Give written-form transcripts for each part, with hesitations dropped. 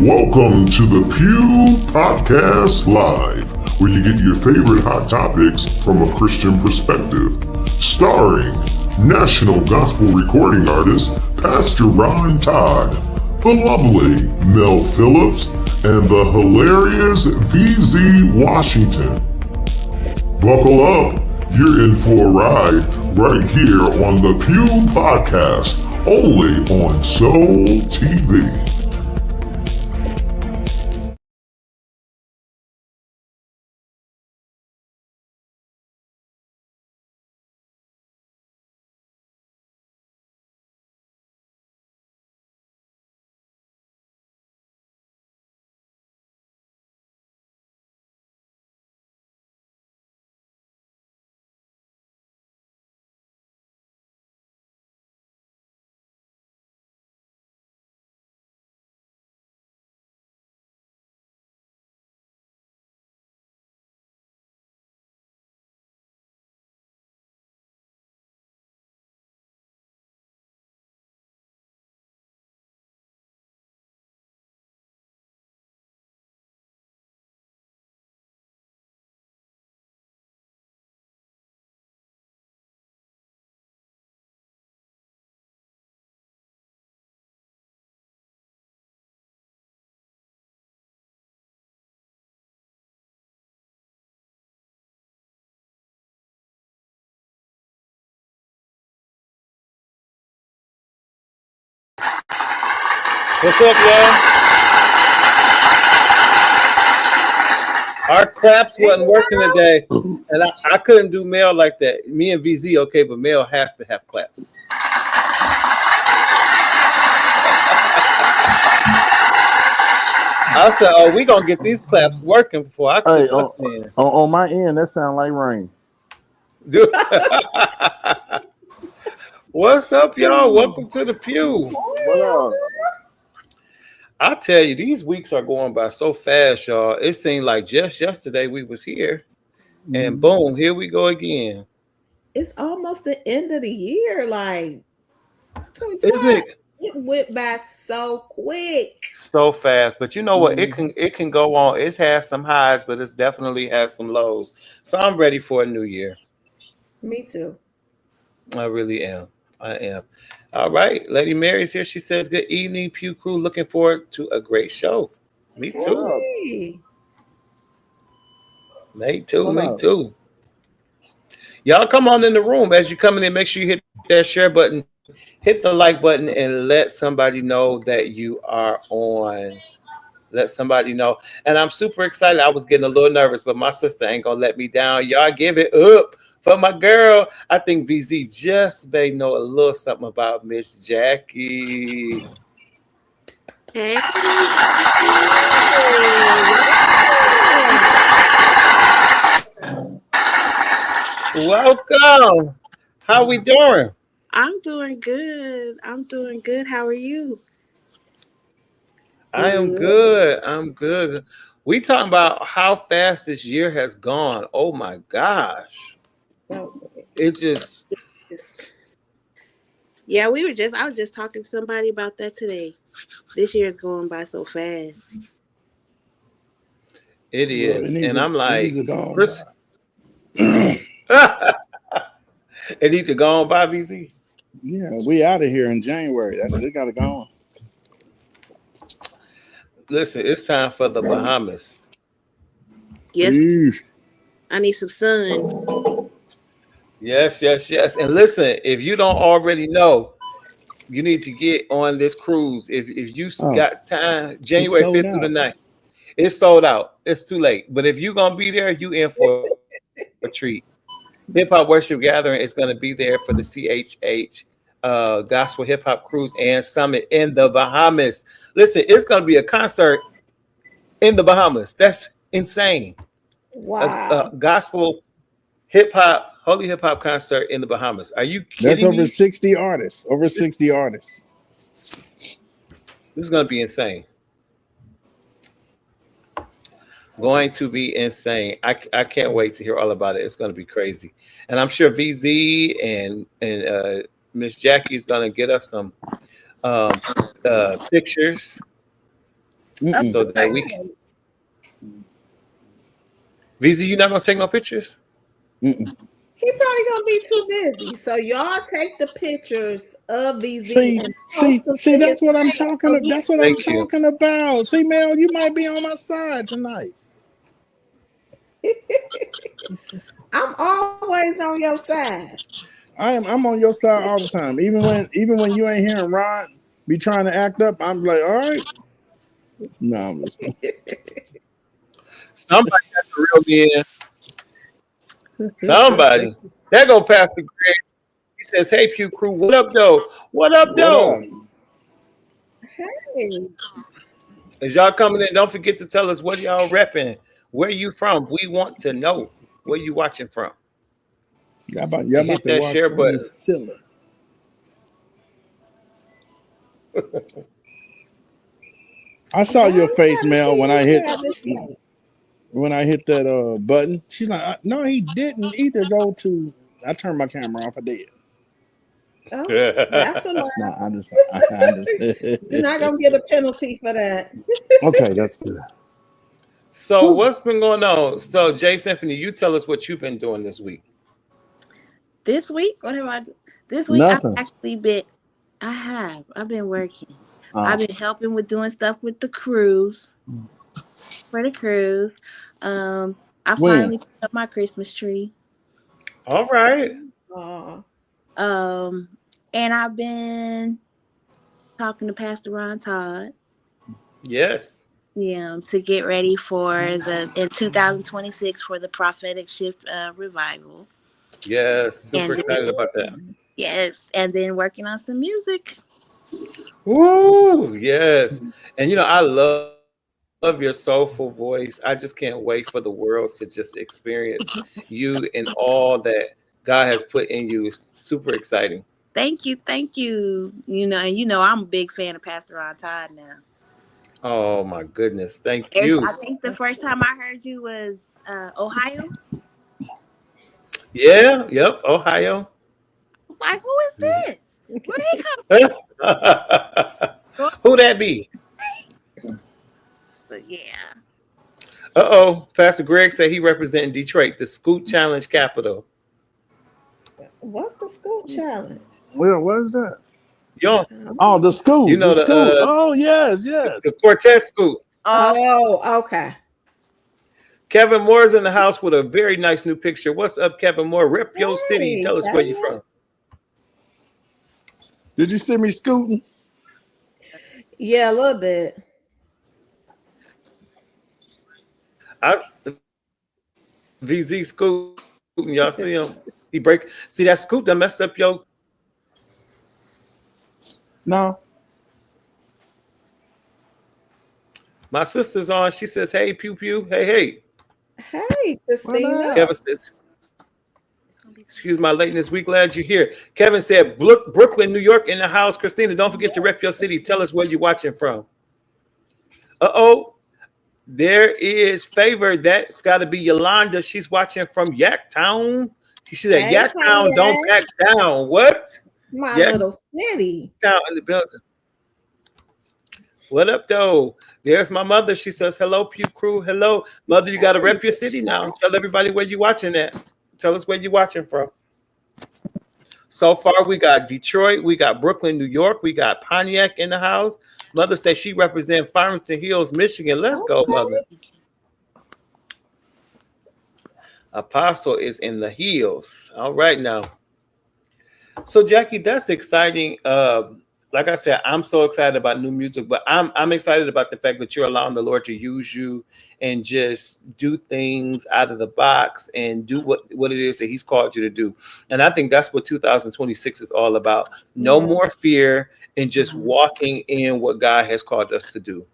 Welcome to the Pew Podcast Live, where you get your favorite hot topics from a Christian perspective. Starring national gospel recording artist Pastor Ron Todd, the lovely Mel Phillips, and the hilarious VZ Washington. Buckle up, you're in for a ride right here on the Pew Podcast, only on Soul TV. What's up, y'all? Our claps wasn't working today, and I couldn't do Mel like that. Me and VZ, okay, but Mel has to have claps. I said, "Oh, we gonna get these claps working before I Hey, click us in." on my end, that sound like rain. Dude. What's up, y'all? Welcome to the Pew. What up? I tell you, these weeks are going by so fast, y'all. It seemed like just yesterday we was here, and boom, here we go again. It's almost the end of the year. Like, Is it? it went by so quick. So fast, but you know what? It can go on. It's had some highs, but it's definitely has some lows. So I'm ready for a new year. Me too. I really am. I am. All right, Lady Mary's here. She says, "Good evening, Pew Crew. Looking forward to a great show." Me too. Hey. Me too. What Me up? too. Y'all come on in the room. As you come in, make sure you hit that share button, hit the like button, and let somebody know that you are on. Let somebody know. And I'm super excited. I was getting a little nervous, but my sister ain't gonna let me down. Y'all give it up for my girl. I think VZ just may know a little something about Miss Jackie. Hey, Welcome. How we doing? I'm doing good. How are you? I am good. I'm good. We talking about how fast this year has gone. Oh my gosh. So quick. It just Yes. Yeah, I was just talking to somebody about that today. This year is going by so fast. it is. And I'm It like, needs to go on Chris, by. it need to go on by VZ. Yeah, we out of here in January. That's it. Got to go on. Listen, it's time for the Bahamas. Yes, Eesh. I need some sun. Yes, yes, yes. And listen, if you don't already know, you need to get on this cruise. If you Oh, got time, January sold 5th through the out. 9th, it's sold out. It's too late. But if you're gonna be there, you in for a treat. Hip Hop Worship Gathering is gonna be there for the CHH Gospel Hip Hop Cruise and Summit in the Bahamas. Listen, it's gonna be a concert in the Bahamas. That's insane. Wow. Gospel hip hop, holy hip hop concert in the Bahamas. Are you That's kidding over me? 60 artists. Over 60 artists. This is going to be insane. Going to be insane. I can't wait to hear all about it. It's going to be crazy. And I'm sure VZ and Miss Jackie is going to get us some pictures. so that we can. VZ, you not gonna take no pictures? Mm-mm. He probably gonna be too busy. So y'all take the pictures of VZ. See, and see, post them see. to That's his what I'm page talking so about. he That's what I'm Thank you. talking about. See, Mel, you might be on my side tonight. I'm always on your side. I'm on your side all the time. Even when you ain't hearing Rod be trying to act up, I'm like, all right. No, I'm just Somebody got to reel me in. Somebody. There go Pastor Greg. He says, "Hey, Pew Crew, what up, though? What up, what up? though? Hey, As y'all coming in, don't forget to tell us what y'all repping. Where you from? We want to know where you watching from. Y'all about Hit to that watch share something button. silly. I saw your face, Mel, when I hit that button. She's like, no, he didn't either. Go to. I turned my camera off. I did. oh, that's a lot. No, I just. You're not gonna get a penalty for that. Okay, that's good. So Whew. what's been going on? So Jay Symphony, you tell us what you've been doing this week. This week, what have I done? This week, Nothing. I've been working. I've been helping with doing stuff with the cruise. For the cruise. I finally put up my Christmas tree. All right. And I've been talking to Pastor Ron Todd. Yes. Yeah, to get ready for in 2026 for the prophetic shift revival. Yes, super excited about that. Yes, and then working on some music. Woo! Yes, and I love your soulful voice. I just can't wait for the world to just experience you and all that God has put in you. It's super exciting. Thank you. And I'm a big fan of Pastor Ron Todd now. Oh my goodness, thank you. I think the first time I heard you was Ohio. Yeah, yep, Ohio. Like, who is this? Where did he come? Who that be? But yeah. Pastor Greg said he representing Detroit, the Scoot Challenge capital. What's the school challenge? Well, what is that? Oh, the school. The school. Oh, yes. The Quartet Scoot. Oh, okay. Kevin Moore's in the house with a very nice new picture. What's up, Kevin Moore? Rep your city. Tell us where you from. Did you see me scooting? Yeah, a little bit. VZ scooting. Y'all see him? See that scoot that messed up your. No. My sister's on. She says, "Hey, pew pew. Hey." Hey, Christina. Kevin says, "Excuse my lateness. We glad you're here." Kevin said, "Brooklyn, New York, in the house." Christina, don't forget to rep your city. Tell us where you're watching from. There is Favor. That's got to be Yolanda. She's watching from Yaktown. She said, "Yaktown, don't back down." What? My little city. Down in the building. What up, though? There's my mother. She says, "Hello, Pew Crew. Hello, mother. You got to rep your city now. Tell everybody where you're watching at. Tell us where you're watching from." So far, we got Detroit, we got Brooklyn, New York, we got Pontiac in the house. Mother says she represents Farmington Hills, Michigan. Let's go, mother. Apostle is in the hills. All right now. So Jackie, that's exciting. Like I said, I'm so excited about new music, but I'm excited about the fact that you're allowing the Lord to use you and just do things out of the box and do what it is that He's called you to do. And I think that's what 2026 is all about. No more fear and just walking in what God has called us to do.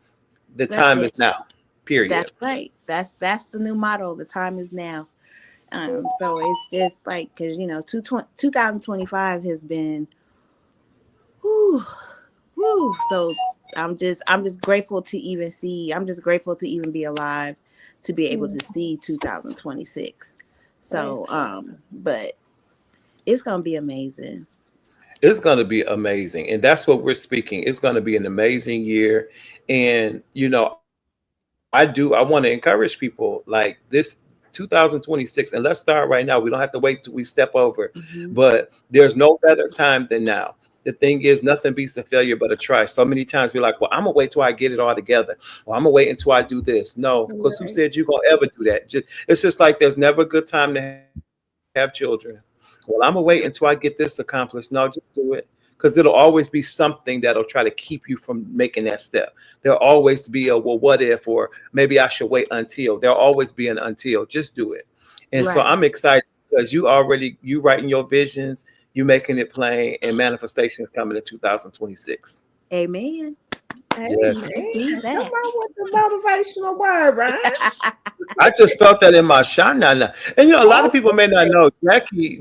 The time is now. Period. That's right. That's the new motto. The time is now. So it's just like, because 2025 has been. So I'm just grateful to even see. I'm just grateful to even be alive, to be able to see 2026. So, but it's gonna be amazing. It's going to be amazing. And that's what we're speaking. It's going to be an amazing year. And, I want to encourage people like this 2026. And let's start right now. We don't have to wait till we step over. Mm-hmm. But there's no better time than now. The thing is, nothing beats a failure but a try. So many times we're like, well, I'm going to wait till I get it all together. Or I'm going to wait until I do this. No, because who said you're going to ever do that? It's just like there's never a good time to have children. Well, I'm going to wait until I get this accomplished. No, just do it. Because it'll always be something that'll try to keep you from making that step. There'll always be a, well, what if, or maybe I should wait until. There'll always be an until. Just do it. And so Right. I'm excited because you writing your visions, you making it plain, and manifestations coming in 2026. Amen. Yes. See Come that. on with the motivational word, Ryan. I just felt that in my shana. And a lot of people may not know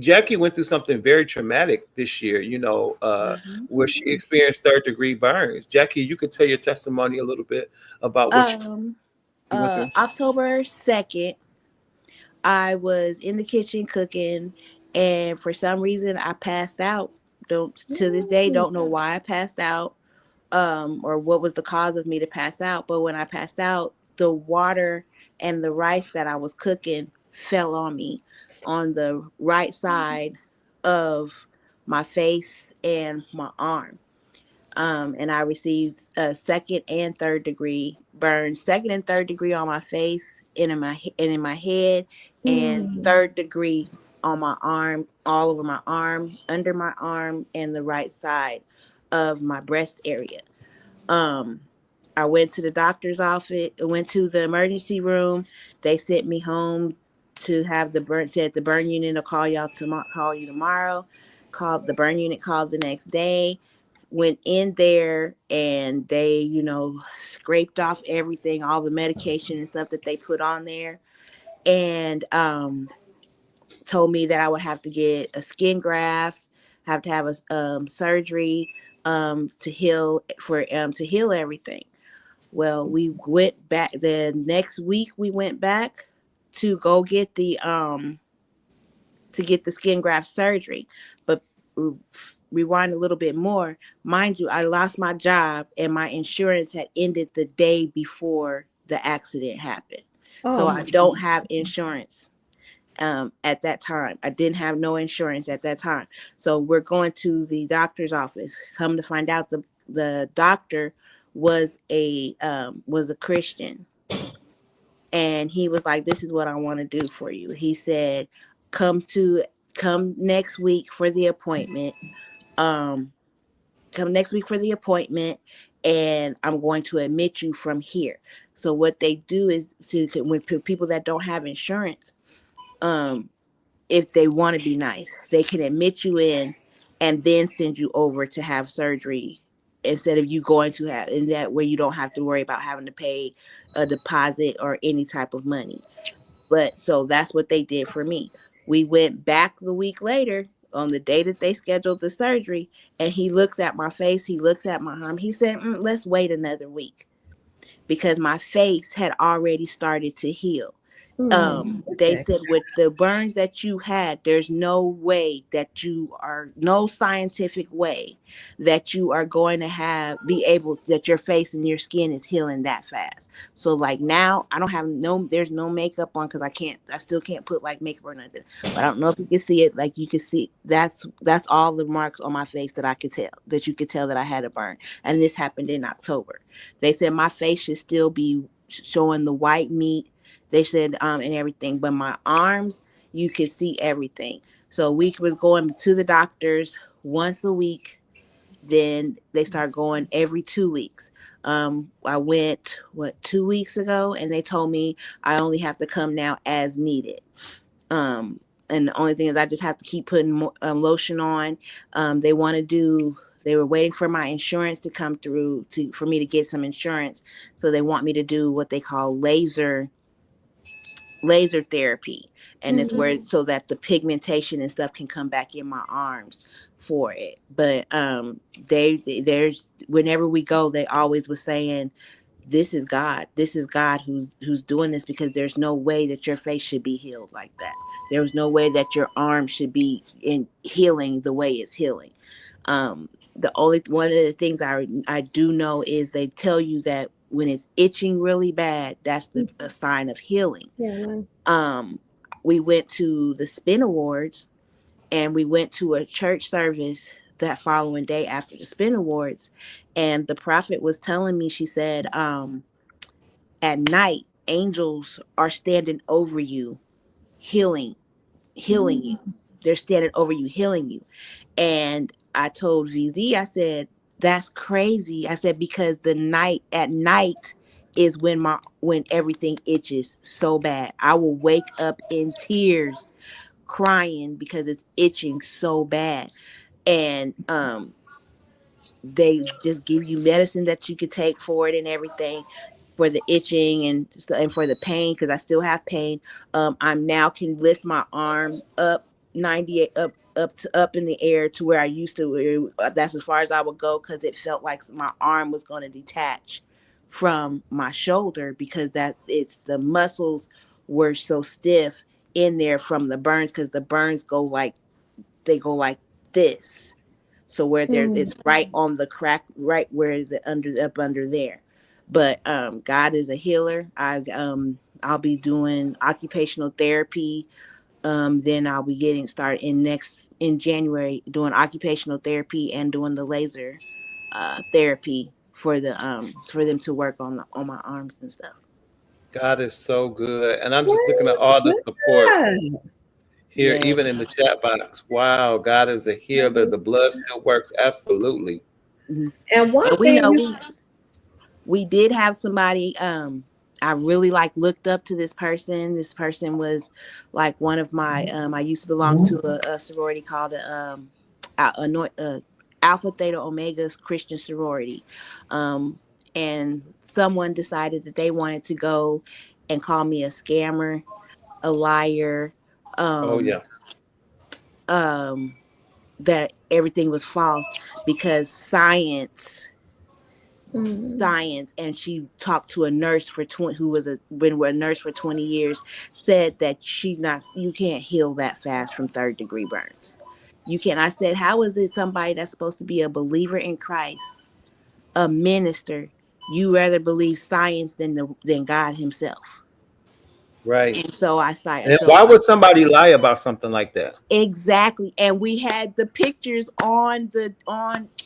Jackie went through something very traumatic this year, Mm-hmm. where she experienced third-degree burns. Jackie, you could tell your testimony a little bit about what you went through. October 2nd, I was in the kitchen cooking, and for some reason I passed out. To this day don't know why I passed out, or what was the cause of me to pass out. But when I passed out, the water and the rice that I was cooking fell on me on the right side of my face and my arm. And I received a second and third degree burns, second and third degree on my face and in my head, and third degree on my arm, all over my arm, under my arm, and the right side of my breast area. I went to the doctor's office, went to the emergency room. They sent me home to have said the burn unit will call you tomorrow. Called the burn unit, called the next day. Went in there and they, scraped off everything, all the medication and stuff that they put on there, and told me that I would have to get a skin graft, have to have a surgery to heal everything. Well, we went back the next week. We went back to go get the skin graft surgery, but rewind a little bit more. Mind you, I lost my job and my insurance had ended the day before the accident happened. So I don't have insurance at that time. I didn't have no insurance at that time. So we're going to the doctor's office. Come to find out, the doctor was a Christian, and he was like, "This is what I want to do for you." He said, "Come next week for the appointment. Come next week for the appointment, and I'm going to admit you from here." So what they do is, when people that don't have insurance, if they want to be nice, they can admit you in and then send you over to have surgery instead of you going to have, in that way you don't have to worry about having to pay a deposit or any type of money. But so that's what they did for me. We went back the week later on the day that they scheduled the surgery, and he looks at my face, he looks at my arm. He said, let's wait another week, because my face had already started to heal. They said with the burns that you had, there's no scientific way that you are going to that your face and your skin is healing that fast. So like now I don't have there's no makeup on, because I still can't put like makeup or nothing. But I don't know if you can see it. Like you can see, that's all the marks on my face that you could tell that I had a burn. And this happened in October. They said my face should still be showing the white meat. They said, and everything, but my arms, you could see everything. So we was going to the doctors once a week. Then they start going every 2 weeks. I went 2 weeks ago, and they told me I only have to come now as needed. And the only thing is I just have to keep putting more, lotion on. They were waiting for my insurance to come through for me to get some insurance. So they want me to do what they call laser therapy, and it's where, so that the pigmentation and stuff can come back in my arms for it. But there's whenever we go, they always was saying, this is God who's doing this, because there's no way that your face should be healed like that. There was no way that your arm should be in healing the way it's healing. The only one of the things I do know is they tell you that when it's itching really bad, that's a sign of healing. Yeah. We went to the Spin Awards, and we went to a church service that following day after the Spin Awards, and the prophet was telling me, she said, at night angels are standing over you, healing you. They're standing over you, healing you. And I told VZ, I said, that's crazy. I said, because at night is when everything itches so bad. I will wake up in tears crying because it's itching so bad. And they just give you medicine that you could take for it and everything, for the itching and for the pain, because I still have pain. I now can lift my arm up 98 up in the air to where I used to. That's as far as I would go, because it felt like my arm was going to detach from my shoulder, because the muscles were so stiff in there from the burns, because the burns go like this. So where it's right on the crack, right where up under there. But God is a healer. I'll be doing occupational therapy. Then I'll be getting started in January, doing occupational therapy and doing the laser therapy for them to work on my arms and stuff. God is so good. And I'm just looking at all the support here, Yes. even in the chat box. Wow, God is a healer. The blood still works. Absolutely. And one we thing know we did have somebody I really looked up to. This person was like one of my I used to belong to a sorority called Alpha Theta Omega's Christian sorority, and someone decided that they wanted to go and call me a scammer, a liar, Oh yeah. that everything was false because science, and she talked to a nurse who was been a nurse for 20 years, said that you can't heal that fast from third degree burns. You can't. I said, how is it somebody that's supposed to be a believer in Christ, a minister, you rather believe science than God himself? Right. And so I said, and why would somebody lie about something like that? Exactly. And we had the pictures on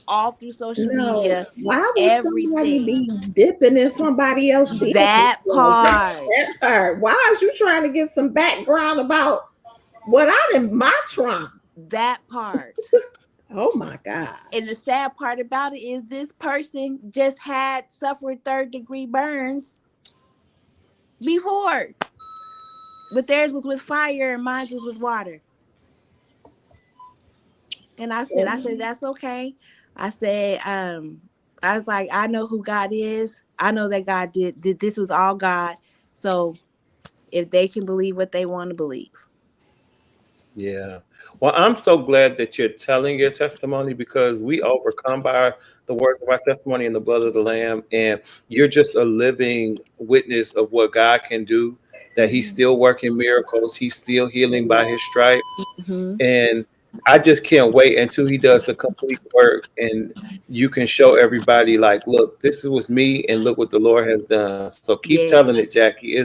all through social media. Why would somebody be dipping in somebody else's business? That part. Why is you trying to get some background about what I did my trauma? That part. Oh my God. And the sad part about it is this person just had suffered third degree burns before. But theirs was with fire and mine was with water. And I said, that's okay. I said, I was like, I know who God is. I know that God did this was all God. So if they can believe what they want to believe. Yeah. Well, I'm so glad that you're telling your testimony, because we overcome by the words of our testimony and the blood of the Lamb. And you're just a living witness of what God can do, that he's still working miracles. He's still healing by his stripes. And I just can't wait until he does the complete work and you can show everybody, like, look, this was me and look what the Lord has done. So keep telling it, Jackie.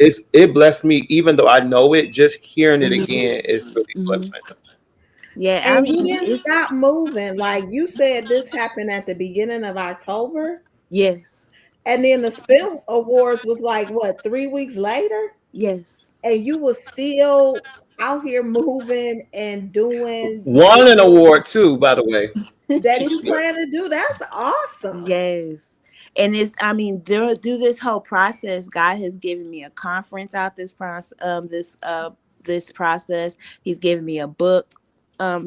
It blessed me, even though I know it. Just hearing it again is really blessing. Yeah, and you didn't stop moving. Like you said, this happened at the beginning of October. Yes. And then the Spin Awards was like, what, 3 weeks later? Yes. And you were still out here moving and doing. Won an award too, by the way. That you plan to do. That's awesome. Yes. And through this whole process, God has given me a conference out this process. He's given me a book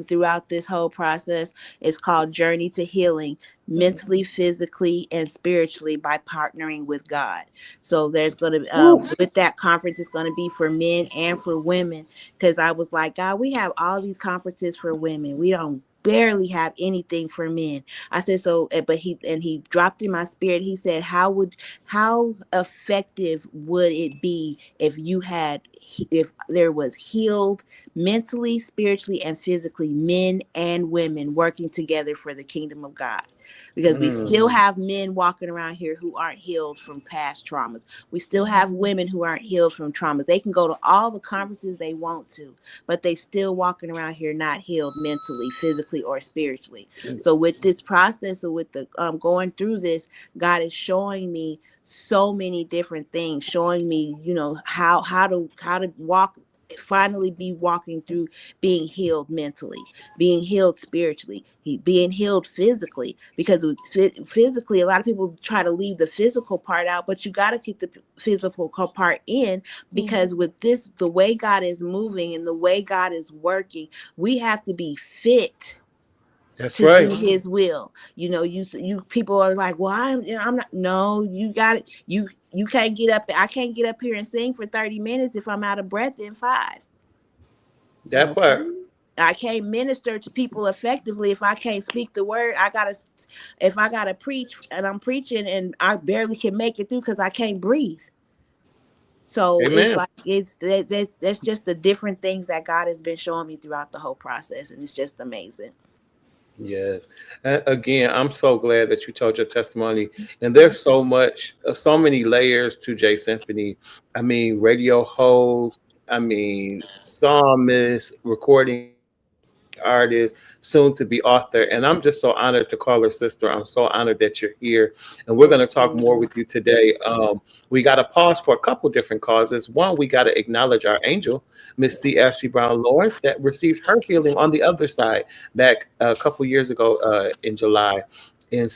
throughout this whole process. It's called Journey to Healing, Mentally, Physically, and Spiritually by Partnering with God. So there's going to with that conference, it's going to be for men and for women, because I was like, God, we have all these conferences for women. We don't barely have anything for men. I said, so, but he dropped in my spirit. He said, how effective would it be if you had healed mentally, spiritually, and physically men and women working together for the kingdom of God. Because we still have men walking around here who aren't healed from past traumas. We still have women who aren't healed from traumas. They can go to all the conferences they want to, but they still walking around here not healed mentally, physically, or spiritually. So with this process, or with the going through this, God is showing me so many different things, showing me, how to walk, finally be walking through being healed mentally, being healed spiritually, being healed physically. Because physically, a lot of people try to leave the physical part out, but you got to keep the physical part in, because with this, the way God is moving and the way God is working, we have to be fit That's to right. do his will. You people are like, well, I'm not. No, you got it. You can't get up. I can't get up here and sing for 30 minutes if I'm out of breath in 5. That part. I can't minister to people effectively if I can't speak the word. If I gotta preach and I'm preaching and I barely can make it through because I can't breathe. So it's Amen. like that's just the different things that God has been showing me throughout the whole process, and it's just amazing. Yes. Again, I'm so glad that you told your testimony. And there's so many layers to J Symphony. I mean, radio host, I mean, psalmist, recording artist, soon to be author. And I'm just so honored to call her sister. I'm so honored that you're here. And we're going to talk more with you today. We got to pause for a couple different causes. One, we got to acknowledge our angel, Miss C. Ashley Brown Lawrence, that received her healing on the other side back a couple years ago in July. And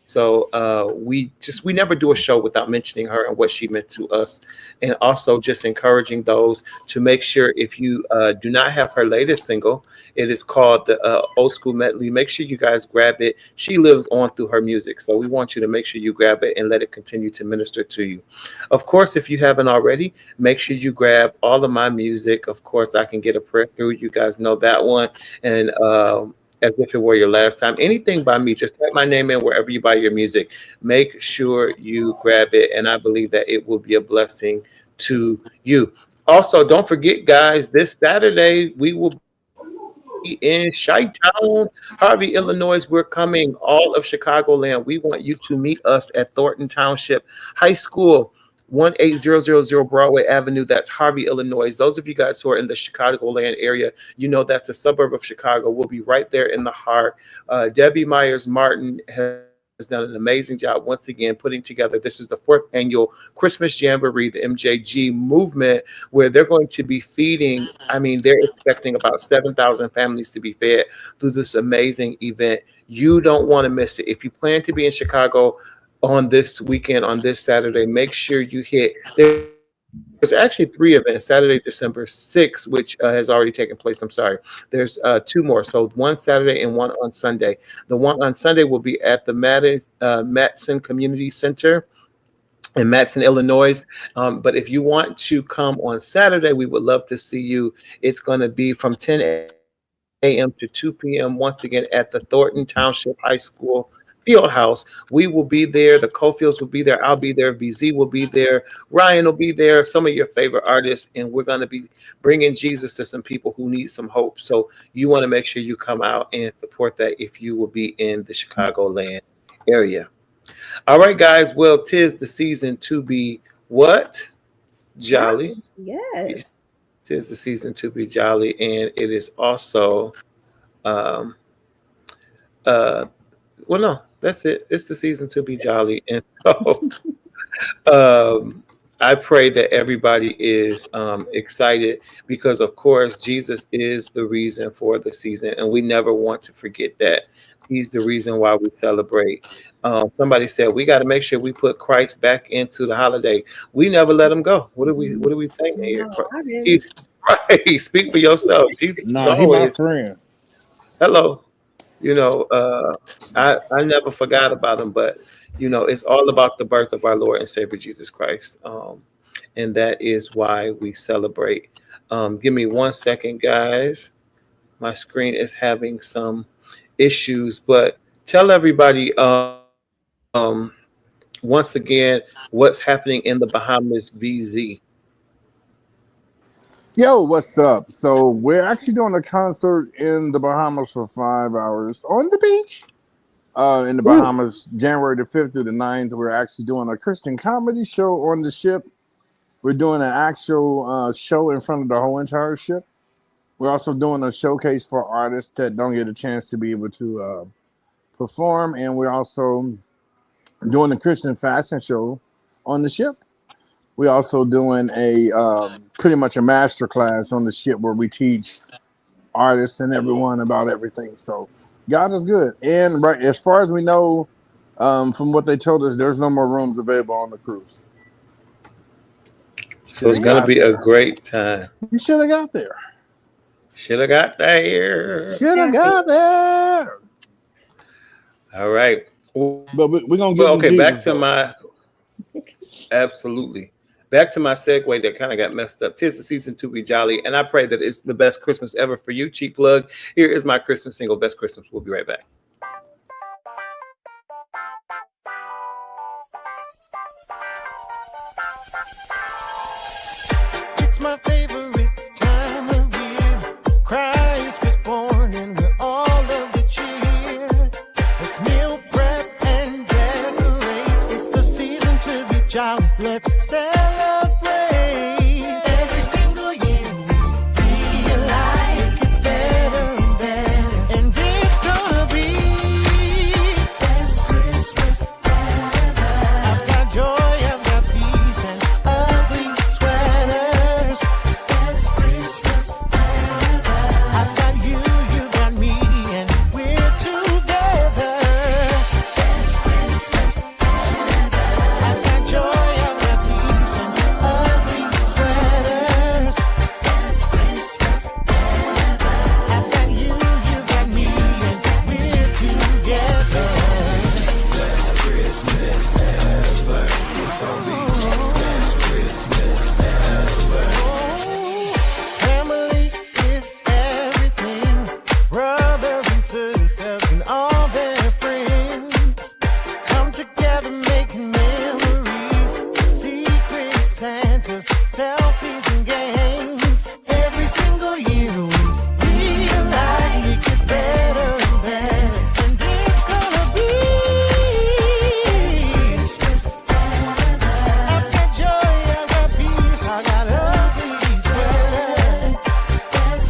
so we never do a show without mentioning her and what she meant to us, and also just encouraging those to make sure, if you do not have her latest single, it is called the Old School Medley. Make sure you guys grab it. She lives on through her music, so we want you to make sure you grab it and let it continue to minister to you. Of course, if you haven't already, make sure you grab all of my music. Of course, I Can Get a Prayer Through. You guys know that one, and As If It Were Your Last Time. Anything by me, just type my name in wherever you buy your music. Make sure you grab it, and I believe that it will be a blessing to you. Also, don't forget, guys, this Saturday we will be in Chi-Town, Harvey, Illinois. We're coming, all of Chicagoland. We want you to meet us at Thornton Township High School, 18000 Broadway Avenue. That's Harvey, Illinois. Those of you guys who are in the Chicagoland area, you know that's a suburb of Chicago. We'll be right there in the heart. Debbie Myers Martin has done an amazing job once again putting together. This is the 4th annual Christmas Jamboree, the MJG movement, where they're going to be feeding. I mean, they're expecting about 7,000 families to be fed through this amazing event. You don't want to miss it. If you plan to be in Chicago on this weekend, on this Saturday, make sure you hit. There's actually 3 events. Saturday, December 6th, which has already taken place. I'm sorry. There's 2 more. So one Saturday and one on Sunday. The one on Sunday will be at the Matson Community Center in Matson, Illinois. But if you want to come on Saturday, we would love to see you. It's going to be from 10 a.m. to 2 p.m. once again at the Thornton Township High School Field House. We will be there. The Cofields will be there. I'll be there. BZ will be there. Ryan will be there. Some of your favorite artists. And we're going to be bringing Jesus to some people who need some hope. So you want to make sure you come out and support that if you will be in the Chicagoland area. All right, guys. Well, 'tis the season to be what? Jolly. Yes. 'Tis the season to be jolly. And it is also well, no, that's it. It's the season to be jolly. And so I pray that everybody is excited, because, of course, Jesus is the reason for the season. And we never want to forget that. He's the reason why we celebrate. Somebody said we got to make sure we put Christ back into the holiday. We never let him go. What are we saying here? No, I didn't. He's right. Speak for yourself. Jesus is Nah, he my always friend. hello. I never forgot about him, but it's all about the birth of our Lord and Savior Jesus Christ, and that is why we celebrate. Give me 1 second, guys. My screen is having some issues, but tell everybody once again what's happening in the Bahamas, VZ. Yo, what's up? So we're actually doing a concert in the Bahamas for 5 hours on the beach. In the Ooh. Bahamas, January the 5th through the 9th. We're actually doing a Christian comedy show on the ship. We're doing an actual show in front of the whole entire ship. We're also doing a showcase for artists that don't get a chance to be able to perform. And we're also doing a Christian fashion show on the ship. We're also doing a pretty much a master class on the ship where we teach artists and everyone about everything. So God is good. And right as far as we know, from what they told us, there's no more rooms available on the cruise. So it's gonna be a great time. You should have got there. Should have got there. Should have got there. All right. But we're gonna get Okay, Jesus, back to my absolutely. Back to my segue that kind of got messed up. 'Tis the season to be jolly, and I pray that it's the best Christmas ever for you. Cheap plug. Here is my Christmas single, Best Christmas. We'll be right back. It's my favorite time of year. Christ was born and we're all of the cheer. Let's meal prep and decorate. It's the season to be jolly. Let's celebrate. Every single year we realize it gets better and better. And it's gonna be best Christmas ever. I've got joy, I've got peace and ugly sweaters. Best Christmas ever. I've got you, you got me, and we're together. Best Christmas ever. I've got joy, I've got peace and ugly sweaters. Best Christmas ever. I've got you, you got me, and we're together. Best Christmas ever. It's gonna be best Christmas ever. Family is everything. Brothers and sisters and all their friends come together making memories. Secret Santas, selfies and games. Every single year we realize it gets better and better. And it's gonna be Christmas ever. I've got joy, I've got peace, I got ugly sweaters. Best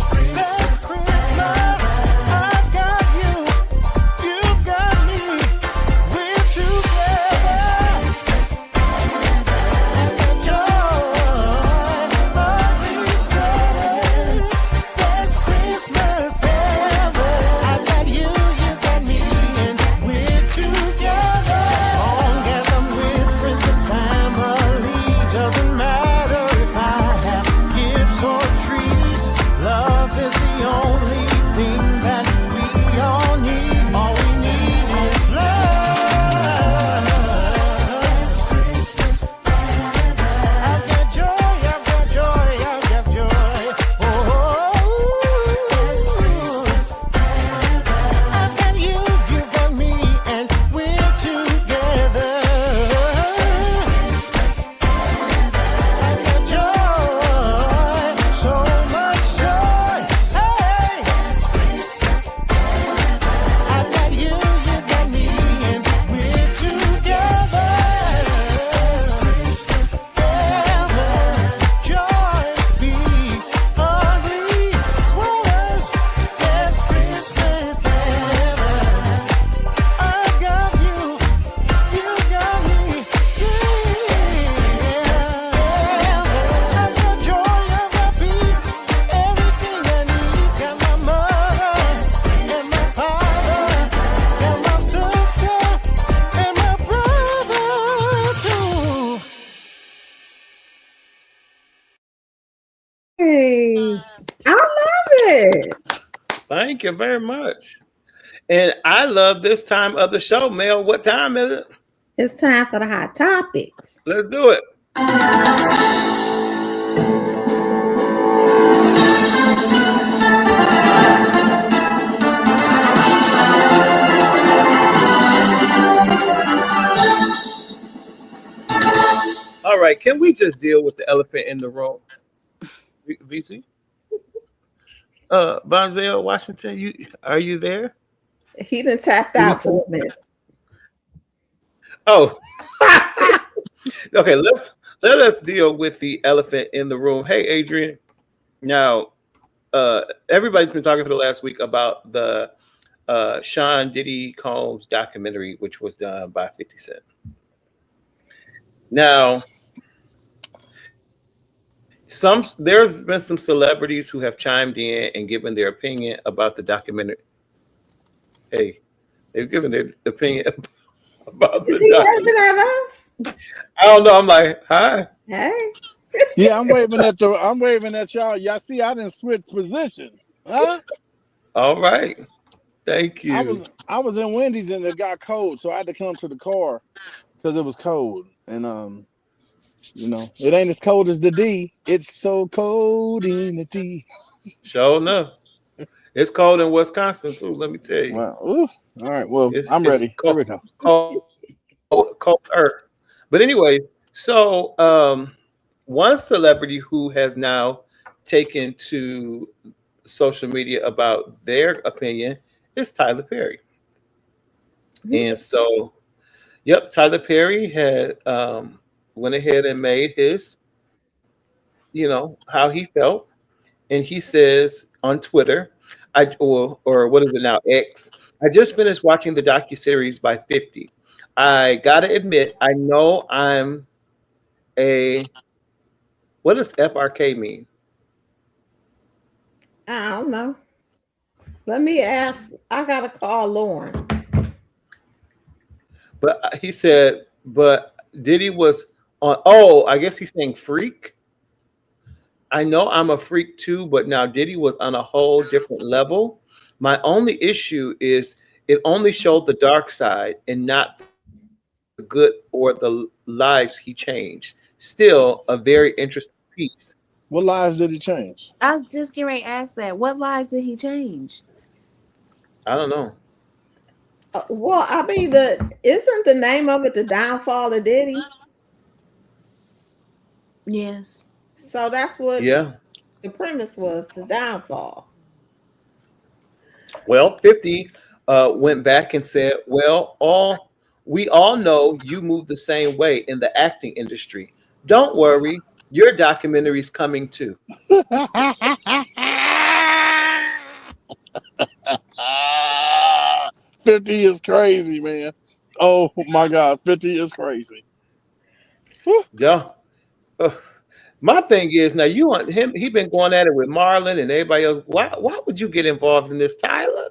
Christmas, I've got you, you've got me, we're together. I've got joy, ugly sweaters. Best Christmas ever. I've got you, you got me, and we're together. As long as I'm with friends and family, doesn't matter if I have gifts or trees. Love is the only thing that we all need. All we need is love. Best Christmas ever. I've got joy, I've got joy, I've got joy. Oh, best Christmas ever. I've got you, you got me, and we're together. I've got joy, so much joy. Hey, I've got you, you got me, and we're together. Ever, joy, peace, ugly sweaters. Best Christmas ever. I've got you, you got me, yeah. I've got joy, I've got peace, everything I need. Got my mother and my father and my sister and my brother too. Hey, I love it. Thank you very much. And I love this time of the show, Mel. What time is it? It's time for the hot topics. Let's do it. All right, can we just deal with the elephant in the room? VC. Bonzel Washington, are you there? He done tapped out for a minute. Oh, okay. Let us deal with the elephant in the room. Hey, Adrian. Now, everybody's been talking for the last week about the Sean Diddy Combs documentary, which was done by 50 Cent. Now, there's been some celebrities who have chimed in and given their opinion about the documentary. Hey, they've given their opinion about Is the he documentary. waving at us? I don't know. I'm like, hi. Hey. Yeah, I'm waving at y'all. Y'all see, I didn't switch positions, huh? All right. Thank you. I was in Wendy's and it got cold, so I had to come to the car because it was cold. And it ain't as cold as the D. It's so cold in the D. Sure enough. It's cold in Wisconsin too, let me tell you. Wow. Ooh. All right. Well, I'm It's ready. Here we cold, go. colder. But anyway, so one celebrity who has now taken to social media about their opinion is Tyler Perry. And so, Tyler Perry had went ahead and made his, how he felt. And he says on Twitter, or what is it now, X, I just finished watching the docuseries by 50. I gotta admit, I know I'm what does FRK mean? I don't know. Let me ask. I gotta call Lauren. But he said, but Diddy was on, I guess he's saying freak. I know I'm a freak too, but now Diddy was on a whole different level. My only issue is it only showed the dark side and not the good or the lives he changed. Still a very interesting piece. What lives did he change? I was just getting ready to ask that. What lives did he change? I don't know. Well, I mean, isn't the name of it the downfall of Diddy? Yes. So that's what Yeah. the premise was, the downfall. Well, 50 went back and said, well, we all know you move the same way in the acting industry. Don't worry, your documentary's coming too. 50 is crazy, man. Oh my God, 50 is crazy. Yeah. My thing is now you want him. He been going at it with Marlon and everybody else. Why would you get involved in this, Tyler?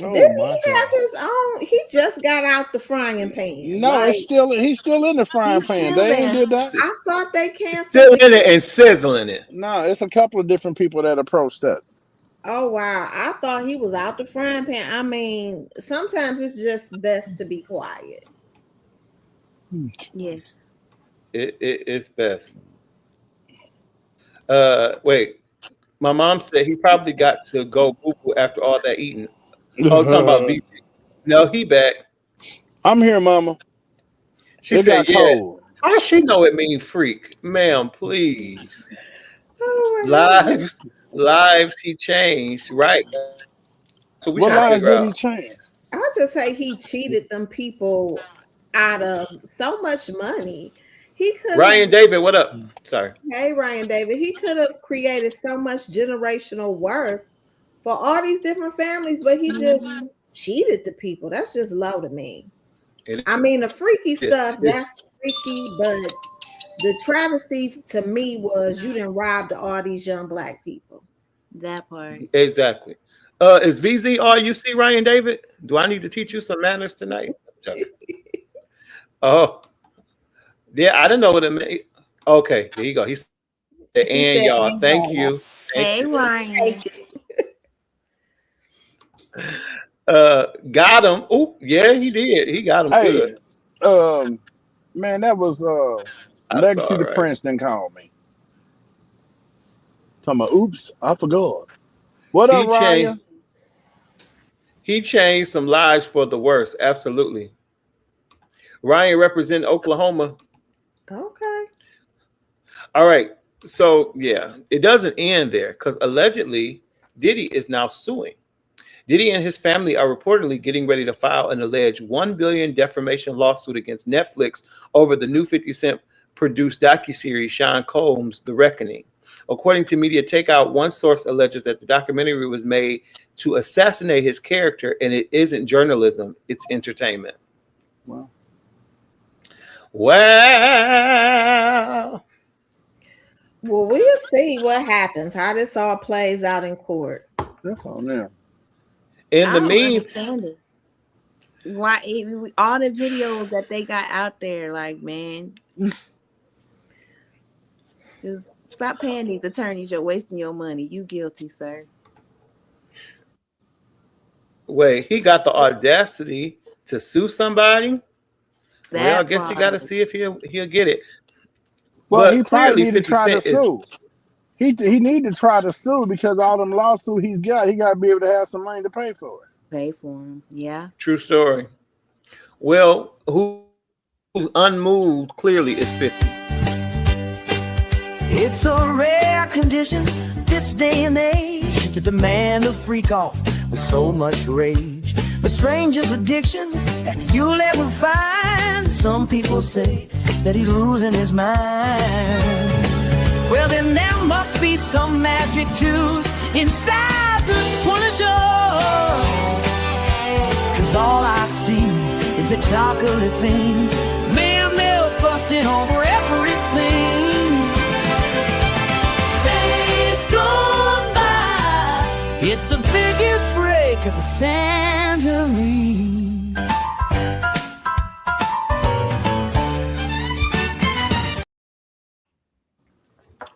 Oh Didn't my he have God. his own? He just got out the frying pan. No, Like, he's still in the frying He's pan. still They ain't there. did that. I thought they canceled. Still in it and sizzling it. No, it's a couple of different people that approached that. Oh wow, I thought he was out the frying pan. I mean, sometimes it's just best to be quiet. Yes. It's best. Wait. My mom said he probably got to go Google after all that eating. Oh, talking about VP. No, he back. I'm here, Mama. She It said, got yeah. cold. How she know it mean freak? Ma'am, please. Oh my goodness. Lives he changed, right? So we What trying to lives figure did he out. change? I just say he cheated them people out of so much money. He could Ryan David, what up? Sorry. Hey Ryan David, he could have created so much generational worth for all these different families, but he just cheated the people. That's just low to me. It I mean, the freaky stuff, is. that's freaky, but the travesty to me was you didn't rob all these young black people. That part. Exactly. Is VZ all you see, Ryan David? Do I need to teach you some manners tonight? Oh, yeah, I didn't know what it meant. Okay, there you go. He said, and y'all, thank you. Hey, Ryan. Got him. Oh, yeah, he did. He got him Hey, good. man, that was I Legacy saw, the right. Prince didn't call me. Talking about, oops, I forgot. What up, Ryan? He changed some lives for the worse. Absolutely. Ryan represent Oklahoma. Okay. All right. So yeah, it doesn't end there because allegedly Diddy is now suing. Diddy and his family are reportedly getting ready to file an alleged $1 billion defamation lawsuit against Netflix over the new 50 Cent produced docuseries Sean Combs' The Reckoning. According to Media Takeout, one source alleges that the documentary was made to assassinate his character, and it isn't journalism, it's entertainment. Wow. Wow. Well, we'll see what happens, how this all plays out in court. That's on there. In I the don't meantime, understand it. Why all the videos that they got out there, like, man, just stop paying these attorneys. You're wasting your money. You guilty, sir. wait, he got the audacity to sue somebody? Well, I guess he got to part. see if he'll get it. Well, But he probably clearly need to 50 try to Cent is sue. He need to try to sue because all them lawsuits he got to be able to have some money to pay for it. Pay for them. Yeah. true story. Well, who's unmoved clearly is 50. It's a rare condition this day and age to demand a freak off with so much rage. The strangest addiction that you'll ever find. Some people say that he's losing his mind. Well, then there must be some magic juice inside the Punisher. 'Cause all I see is a chocolate thing. Man, they're busting over everything. Days gone by. It's the biggest break of the century.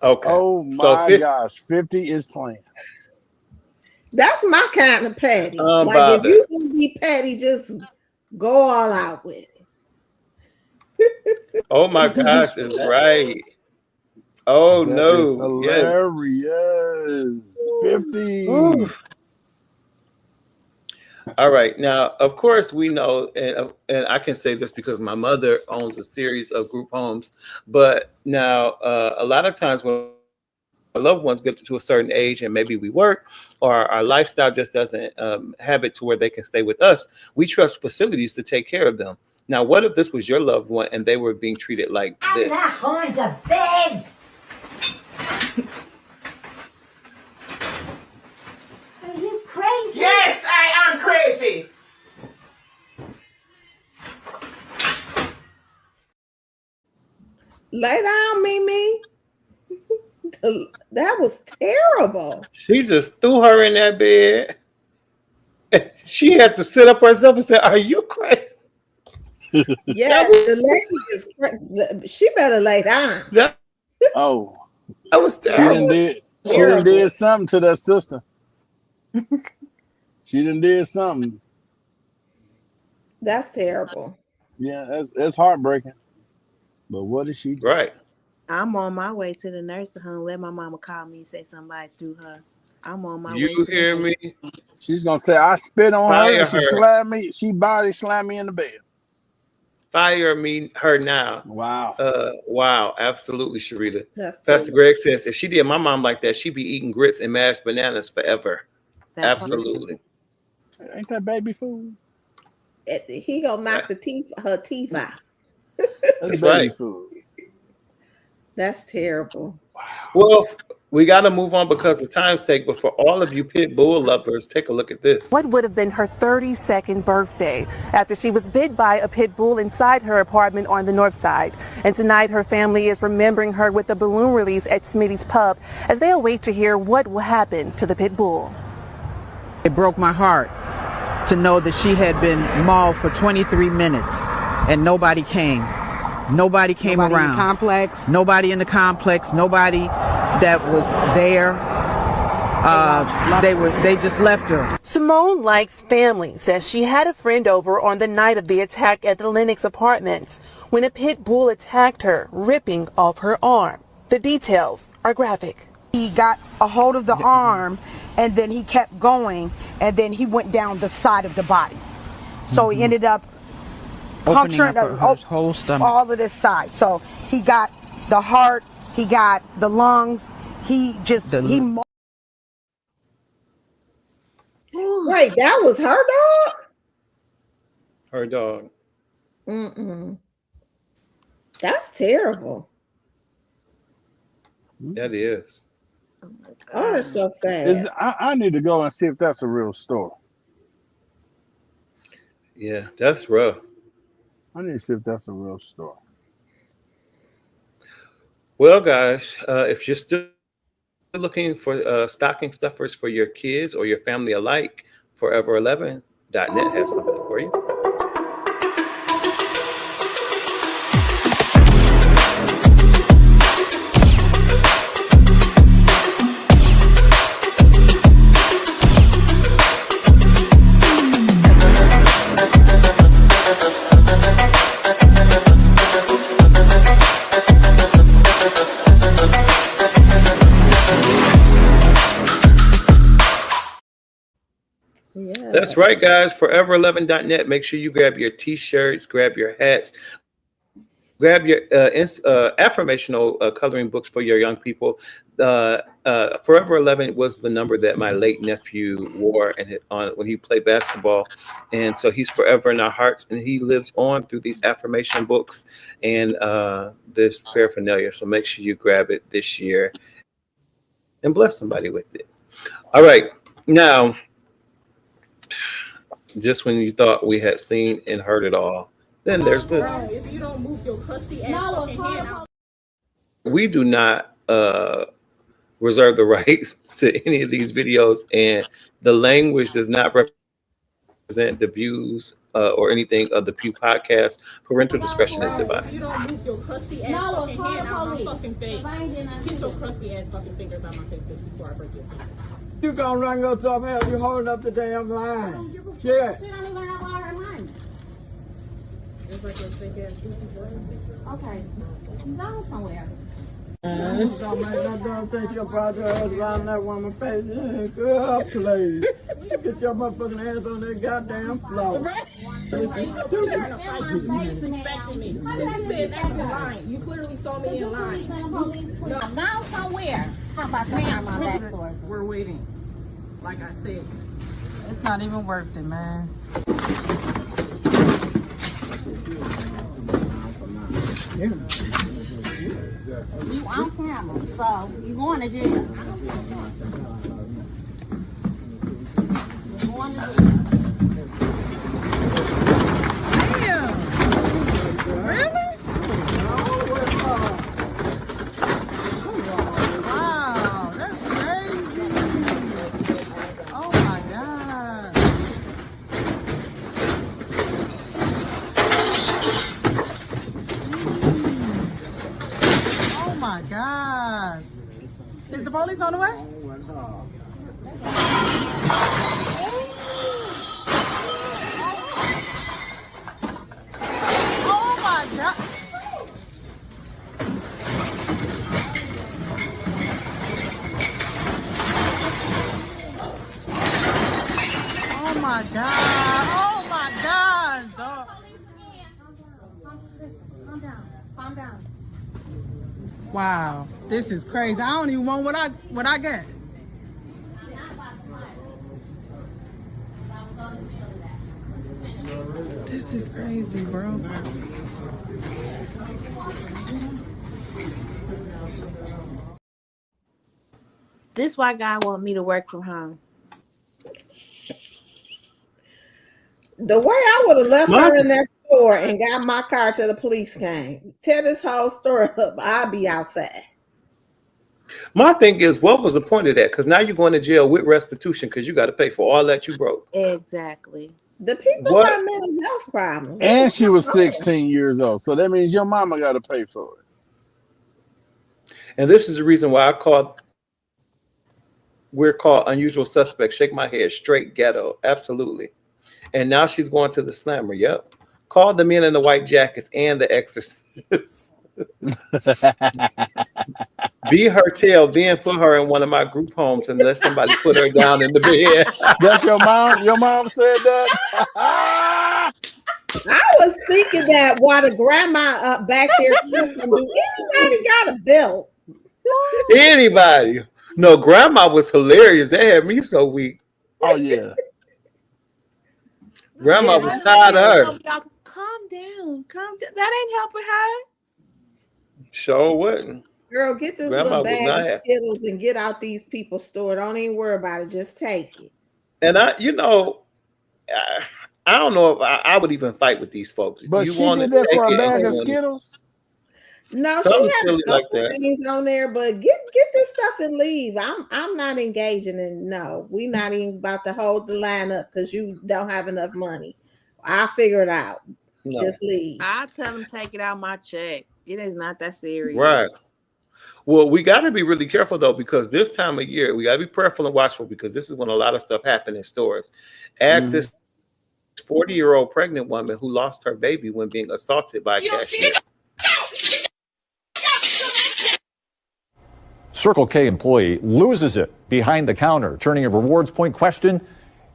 Okay. Oh So my 50 gosh, 50 is playing. That's my kind of petty. Bobby. Like if you can be petty, just go all out with it. Oh my gosh, is right. Oh That is no. Yes. hilarious. 50. Oof. All right. Now, of course, we know, and I can say this because my mother owns a series of group homes. But now, a lot of times when our loved ones get to a certain age and maybe we work or our lifestyle just doesn't have it to where they can stay with us, we trust facilities to take care of them. Now, what if this was your loved one and they were being treated like this? I'm not going to bed. Are you crazy? Yes, I am crazy. Lay down, Mimi. That was terrible. She just threw her in that bed. She had to sit up herself and say, "Are you crazy?" Yes, the lady is. She better lay down. That Oh, was she terrible. done did something to that sister. She done did something. That's terrible. Yeah, that's heartbreaking. But what did she do? Right. I'm on my way to the nursing home. Let my mama call me and say somebody threw her. I'm on my way. You to hear the me? She's gonna say I spit on her Fire and she her. slammed me. She body slammed me in the bed. Fire her now. Wow. Wow, absolutely, Sharita. That's Pastor terrible. Greg says if she did my mom like that, she'd be eating grits and mashed bananas forever. That part. Absolutely. Ain't that baby food? He gonna knock her teeth out. That's That's baby right. food. That's terrible. Well, we got to move on because of time's sake. But for all of you pit bull lovers, take a look at this. What would have been her 32nd birthday after she was bit by a pit bull inside her apartment on the north side. And tonight her family is remembering her with a balloon release at Smitty's Pub as they await to hear what will happen to the pit bull. It broke my heart to know that she had been mauled for 23 minutes and nobody came. Nobody came Nobody around. in the complex. Nobody in the complex. Nobody that was there. They just left her. Simone Likes' family says she had a friend over on the night of the attack at the Lennox Apartments when a pit bull attacked her, ripping off her arm. The details are graphic. He got a hold of the arm and then he kept going and then he went down the side of the body. So he ended up Opening puncturing up her whole stomach. all of this side. So he got the heart, He got the lungs. He just he. Wait, that was her dog? Her dog. Mm-mm. That's terrible. That is. Oh, that's so sad. I need to go and see if that's a real story. Yeah, that's rough. I need to see if that's a real story. Well, guys, if you're still looking for stocking stuffers for your kids or your family alike, Forever11.net has something for you. Yeah. That's right, guys. Forever11.net. Make sure you grab your t-shirts, grab your hats, grab your affirmational coloring books for your young people. Forever 11 was the number that my late nephew wore when he played basketball. And so he's forever in our hearts, and he lives on through these affirmation books and this paraphernalia. So make sure you grab it this year and bless somebody with it. All right. Now, just when you thought we had seen and heard it all, then there's this. If you don't move your crusty ass fucking hand out. We do not reserve the rights to any of these videos, and the language does not represent the views or anything of the Pew Podcast. Parental discretion is advised. If you don't move your crusty ass fucking hand out my fucking face. Get your crusty ass fucking fingers out my face before I break your face. You gonna run yourself out, you holding up the damn line. Shit. She don't even have all her line. It's like a thick ass okay. Go somewhere. Don't make no damn think your brother around that woman's face. Girl, please. Get your motherfucking hands on that goddamn floor. You clearly saw me in line. Now somewhere. How about that? We're waiting. Like I said. It's not even worth it, man. You on camera, so you going to jail. You're going to jail. Damn. Really? Wow, that's crazy. Oh my God. Oh my God. Is the police on the way? Oh my God. Oh my God. Oh my God. Dog. Calm down. Wow, this is crazy. I don't even want what I got. This is crazy, bro. This why God want me to work from home. The way I would have left her in that store and got my car till the police came. Tell this whole story up. I'll be outside. My thing is, what was the point of that? Because now you're going to jail with restitution because you got to pay for all that you broke. Exactly. The people have mental health problems. And she was 16 years old. So that means your mama got to pay for it. And this is the reason why we're called unusual suspects. Shake my head, straight ghetto. Absolutely. And now she's going to the slammer. Yep. Call the men in the white jackets and the exorcists. Be her tail, then put her in one of my group homes and let somebody put her down in the bed. That's your mom? Your mom said that? I was thinking that while the grandma up back there, do anybody got a belt? Anybody. No, grandma was hilarious. That had me so weak. Oh yeah. Grandma Yeah, was tired of her. Y'all calm down. Calm down. That ain't helping her. Sure wasn't. Girl, get this Grandma little was bag not of happy. Skittles and get out these people's store. Don't even worry about it. Just take it. And I don't know if I would even fight with these folks. If But you she want did to that take for a it, bag and of want it. Skittles. No, Something she had silly a like couple that. things on there, but get this stuff and leave. I'm not engaging in. No, we not even about to hold the line up because you don't have enough money. I'll figure it out. No. Just leave. I tell them take it out my check. It is not that serious. Right. Well, we got to be really careful though, because this time of year we got to be prayerful and watchful, because this is when a lot of stuff happens in stores. Ask this 40-year-old pregnant woman who lost her baby when being assaulted by a cashier. Circle K employee loses it behind the counter, turning a rewards point question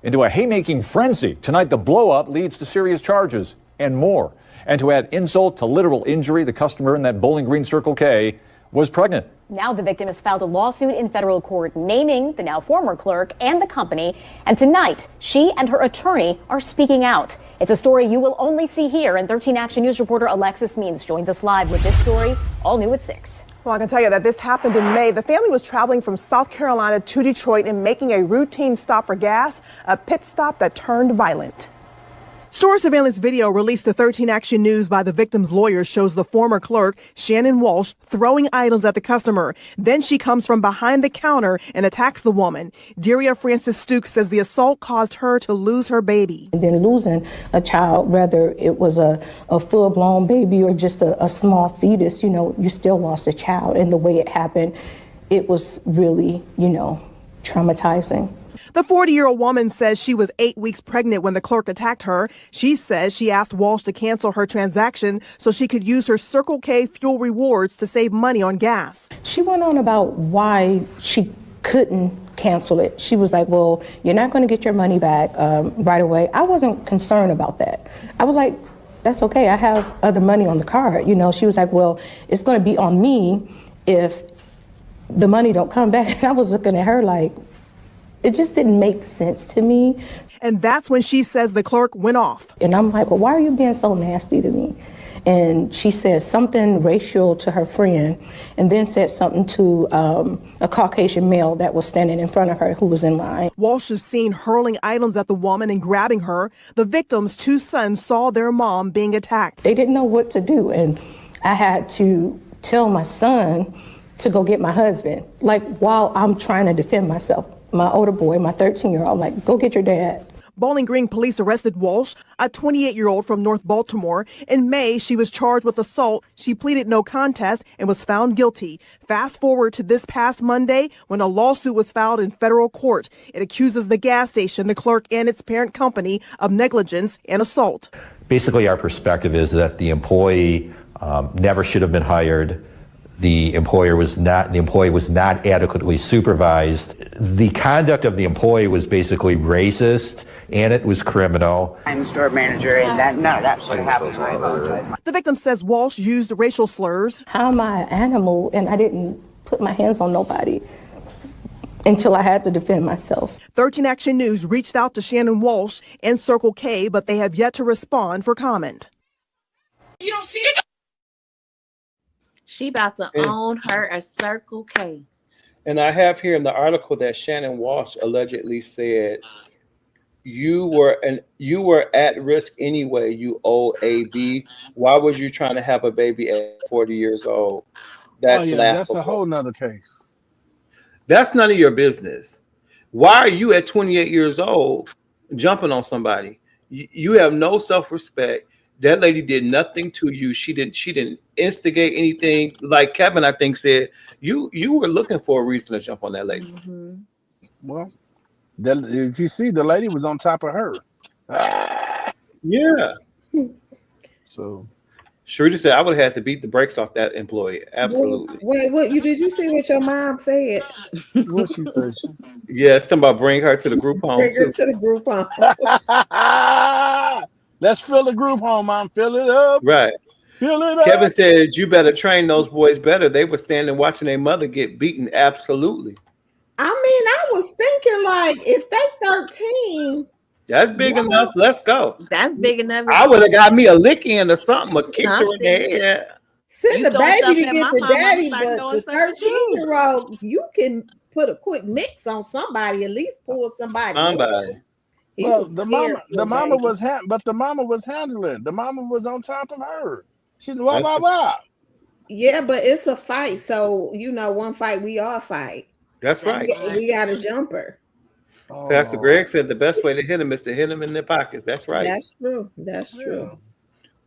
into a haymaking frenzy. Tonight, the blow-up leads to serious charges and more. And to add insult to literal injury, the customer in that Bowling Green Circle K was pregnant. Now the victim has filed a lawsuit in federal court naming the now former clerk and the company. And tonight, she and her attorney are speaking out. It's a story you will only see here. And 13 Action News reporter Alexis Means joins us live with this story, all new at 6. Well, I can tell you that this happened in May. The family was traveling from South Carolina to Detroit and making a routine stop for gas, a pit stop that turned violent. Store surveillance video released to 13 Action News by the victim's lawyer shows the former clerk, Shannon Walsh, throwing items at the customer. Then she comes from behind the counter and attacks the woman. Deria Francis Stooks says the assault caused her to lose her baby. And then losing a child, whether it was a full-blown baby or just a small fetus, you still lost a child. And the way it happened, it was really, traumatizing. The 40-year-old woman says she was 8 weeks pregnant when the clerk attacked her. She says she asked Walsh to cancel her transaction so she could use her Circle K fuel rewards to save money on gas. She went on about why she couldn't cancel it. She was like, well, you're not going to get your money back right away. I wasn't concerned about that. I was like, that's okay. I have other money on the card. She was like, well, it's going to be on me if the money don't come back. And I was looking at her like, it just didn't make sense to me. And that's when she says the clerk went off. And I'm like, well, why are you being so nasty to me? And she said something racial to her friend and then said something to a Caucasian male that was standing in front of her who was in line. Walsh is seen hurling items at the woman and grabbing her. The victim's 2 sons saw their mom being attacked. They didn't know what to do. And I had to tell my son to go get my husband, like while I'm trying to defend myself. My older boy, my 13-year-old, like, go get your dad. Bowling Green police arrested Walsh, a 28-year-old from North Baltimore. In May, she was charged with assault. She pleaded no contest and was found guilty. Fast forward to this past Monday when a lawsuit was filed in federal court. It accuses the gas station, the clerk, and its parent company of negligence and assault. Basically, our perspective is that the employee never should have been hired. The employee was not adequately supervised. The conduct of the employee was basically racist and it was criminal. I'm a store manager and none of that should have happened. I apologize. The victim says Walsh used racial slurs. How am I an animal and I didn't put my hands on nobody until I had to defend myself? 13 Action News reached out to Shannon Walsh and Circle K, but they have yet to respond for comment. You don't see it. She about to own her a Circle K. And I have here in the article that Shannon Walsh allegedly said, you were at risk anyway, you old AB. Why was you trying to have a baby at 40 years old? That's laughable. That's a whole nother case. That's none of your business. Why are you at 28 years old jumping on somebody? You have no self-respect. That lady did nothing to you. She didn't instigate anything. Like Kevin, I think, said, you were looking for a reason to jump on that lady. Mm-hmm. Well, if you see, the lady was on top of her. Yeah. So Sharita said, I would have had to beat the brakes off that employee. Absolutely. Wait, what did you see what your mom said? What she said? Yeah, it's something about bring her to the group home. Bring her to the group home. Let's fill the group home, Mom. Fill it up. Right. Fill it Kevin up. said, "You better train those boys better. They were standing watching their mother get beaten." Absolutely. I mean, I was thinking like if they 13, That's big enough. Let's go. That's big enough. I would have got me a lick in or something, or kicked No, her in the head. send You the throw stuff baby to at get my the mama, daddy, start but throwing the stuff at you. 13-year-old, you can put a quick mix on somebody, at least pull somebody. Somebody. He Well, was the scared mama, for the a mama baby. was but the mama was handling. The mama was on top of her. She's blah That's blah the- blah. Yeah, but it's a fight, so one fight we all fight. That's right. We got a jumper. Pastor Greg said the best way to hit them is to hit them in their pockets. That's right. That's true. That's true.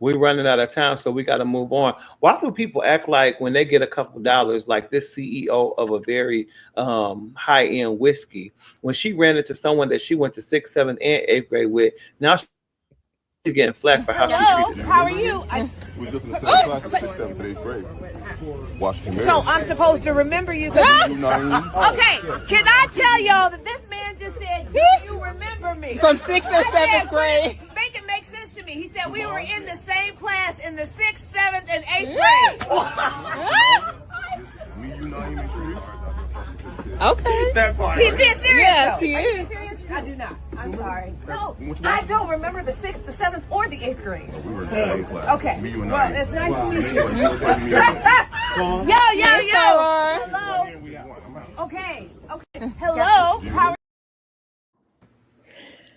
We're running out of time, so we got to move on. Why do people act like when they get a couple dollars, like this CEO of a very high-end whiskey, when she ran into someone that she went to 6th, 7th, and 8th grade with, now she's getting flack for how she treated them. How are you? We just in the same class, 6th, 7th, 8th grade. Washington. So I'm supposed to remember you. Okay, can I tell y'all that this man just said, "Do you remember me?" From 6th or 7th grade. Make it make sense to me. He said we were in the same class in the 6th, 7th, and 8th grade. Okay. That part. He's being serious. Yes, though. he Are you is. being serious? I do not. I'm sorry. No, I don't remember the 6th, the 7th, or the 8th grade. We were in the same class. Okay. Me, you, and Well, I. it's nice to meet you. Yo, Yo. Hello. Okay. Hello. How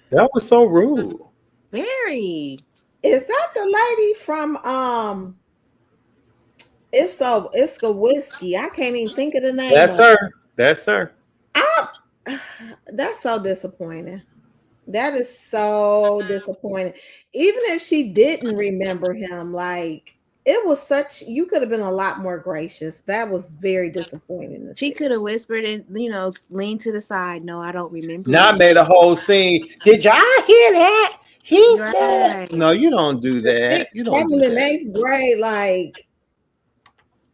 That was so rude. Very. Is that the lady from It's a whiskey? I can't even think of the name. That's of it. her. That's her. That's so disappointing. That is so disappointing. Even if she didn't remember him, like it was such, you could have been a lot more gracious. That was very disappointing. She could have whispered and leaned to the side. No, I don't remember. Now I you." made a whole scene. Did y'all hear that? He Right. said, "No, you don't do that. You don't Coming do in that." 8th grade, like,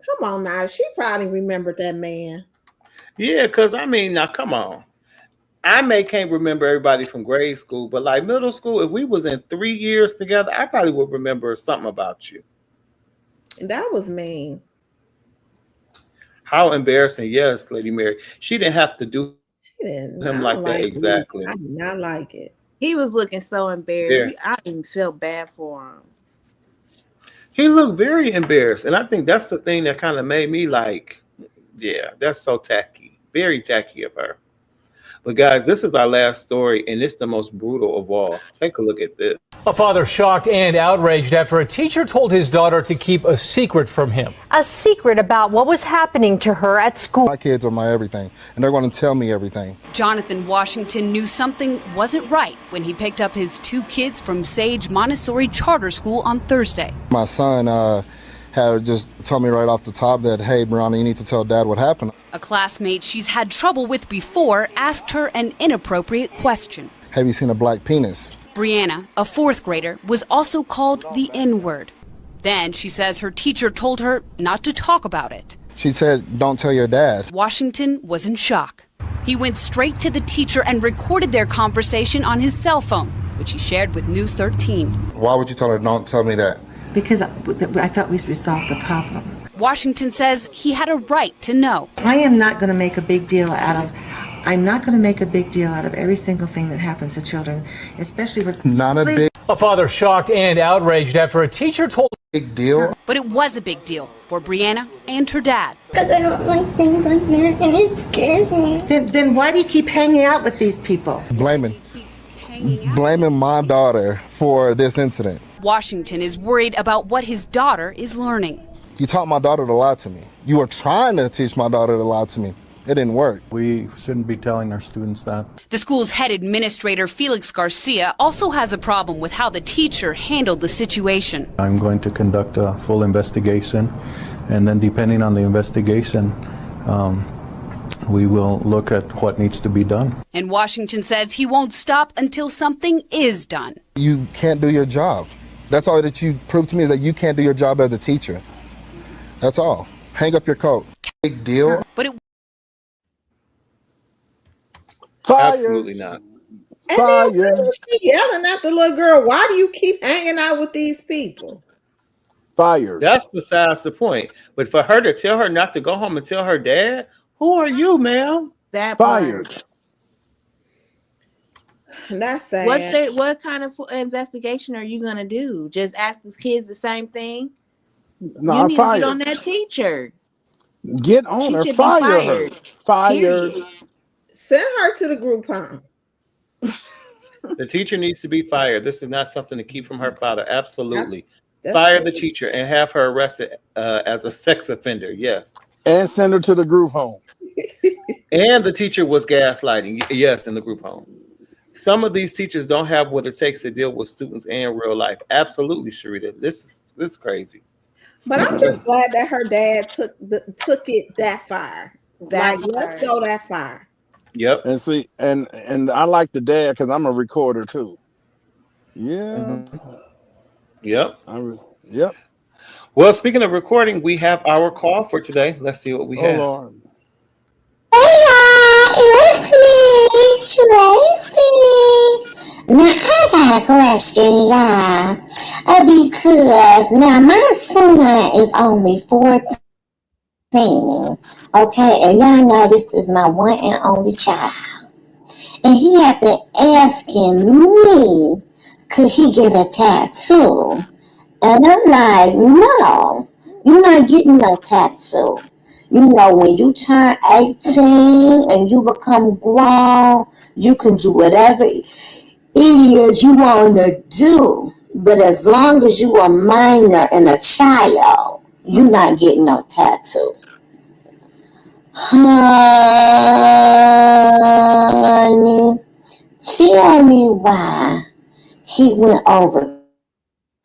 come on now. She probably remembered that man. Yeah, because I mean, now come on. I can't remember everybody from grade school, but like middle school, if we was in 3 years together, I probably would remember something about you. That was mean. How embarrassing. Yes, Lady Mary. She didn't have to do She didn't. him I like don't that. it. Exactly. I did not like it. He was looking so embarrassed. Yeah. I even felt bad for him. He looked very embarrassed. And I think that's the thing that kind of made me like, yeah, that's so tacky. Very tacky of her. But guys, this is our last story, and it's the most brutal of all. Take a look at this. A father shocked and outraged after a teacher told his daughter to keep a secret from him. A secret about what was happening to her at school. My kids are my everything, and they're going to tell me everything. Jonathan Washington knew something wasn't right when he picked up his 2 kids from Sage Montessori Charter School on Thursday. My son had just told me right off the top that, hey, Brianna, you need to tell Dad what happened. A classmate she's had trouble with before asked her an inappropriate question. Have you seen a black penis? Brianna, a 4th grader, was also called the N-word. Then she says her teacher told her not to talk about it. She said, don't tell your dad. Washington was in shock. He went straight to the teacher and recorded their conversation on his cell phone, which he shared with News 13. Why would you tell her, don't tell me that? Because I thought we resolved the problem. Washington says he had a right to know. I am not going to make a big deal out of every single thing that happens to children, especially with not a big. A father shocked and outraged after a teacher told big deal. But it was a big deal for Brianna and her dad. Because I don't like things like that and it scares me. Then why do you keep hanging out with these people? Blaming my daughter for this incident. Washington is worried about what his daughter is learning. You taught my daughter to lie to me. You were trying to teach my daughter to lie to me. It didn't work. We shouldn't be telling our students that. The school's head administrator, Felix Garcia, also has a problem with how the teacher handled the situation. I'm going to conduct a full investigation, and then depending on the investigation, we will look at what needs to be done. And Washington says he won't stop until something is done. You can't do your job. That's all that you proved to me, is that you can't do your job as a teacher. That's all. Hang up your coat. Big deal. But it Fire. Absolutely not. And then she yelling at the little girl, why do you keep hanging out with these people? Fired. That's besides the point. But for her to tell her not to go home and tell her dad, who are you, ma'am? That Fired. part. That's sad. What kind of investigation are you gonna do? Just ask the kids the same thing? No, You I'm need to get fired. on that teacher. Get on She her. should be Fire her. fired. Fired. Period. Send her to the group home. The teacher needs to be fired. This is not something to keep from her father. Absolutely. That's Fire true. the teacher and have her arrested as a sex offender. Yes. And send her to the group home. And the teacher was gaslighting. Yes, in the group home. Some of these teachers don't have what it takes to deal with students in real life. Absolutely, Sharita. This is crazy. But I'm just glad that her dad took it that far. That Like, let's go that far. Yep. And see, and I like the dad because I'm a recorder too. Yeah. Yep. Yep. Well, speaking of recording, we have our call for today. Let's see what we have. Lord. It's me, Tracy. Now I got a question, y'all. Because now my son is only 14. Okay, and y'all know this is my one and only child. And he had been asking me, could he get a tattoo? And I'm like, no, you're not getting no tattoo. You know, when you turn 18 and you become grown, you can do whatever it is you want to do. But as long as you are a minor and a child, you're not getting no tattoo. Honey, tell me why he went over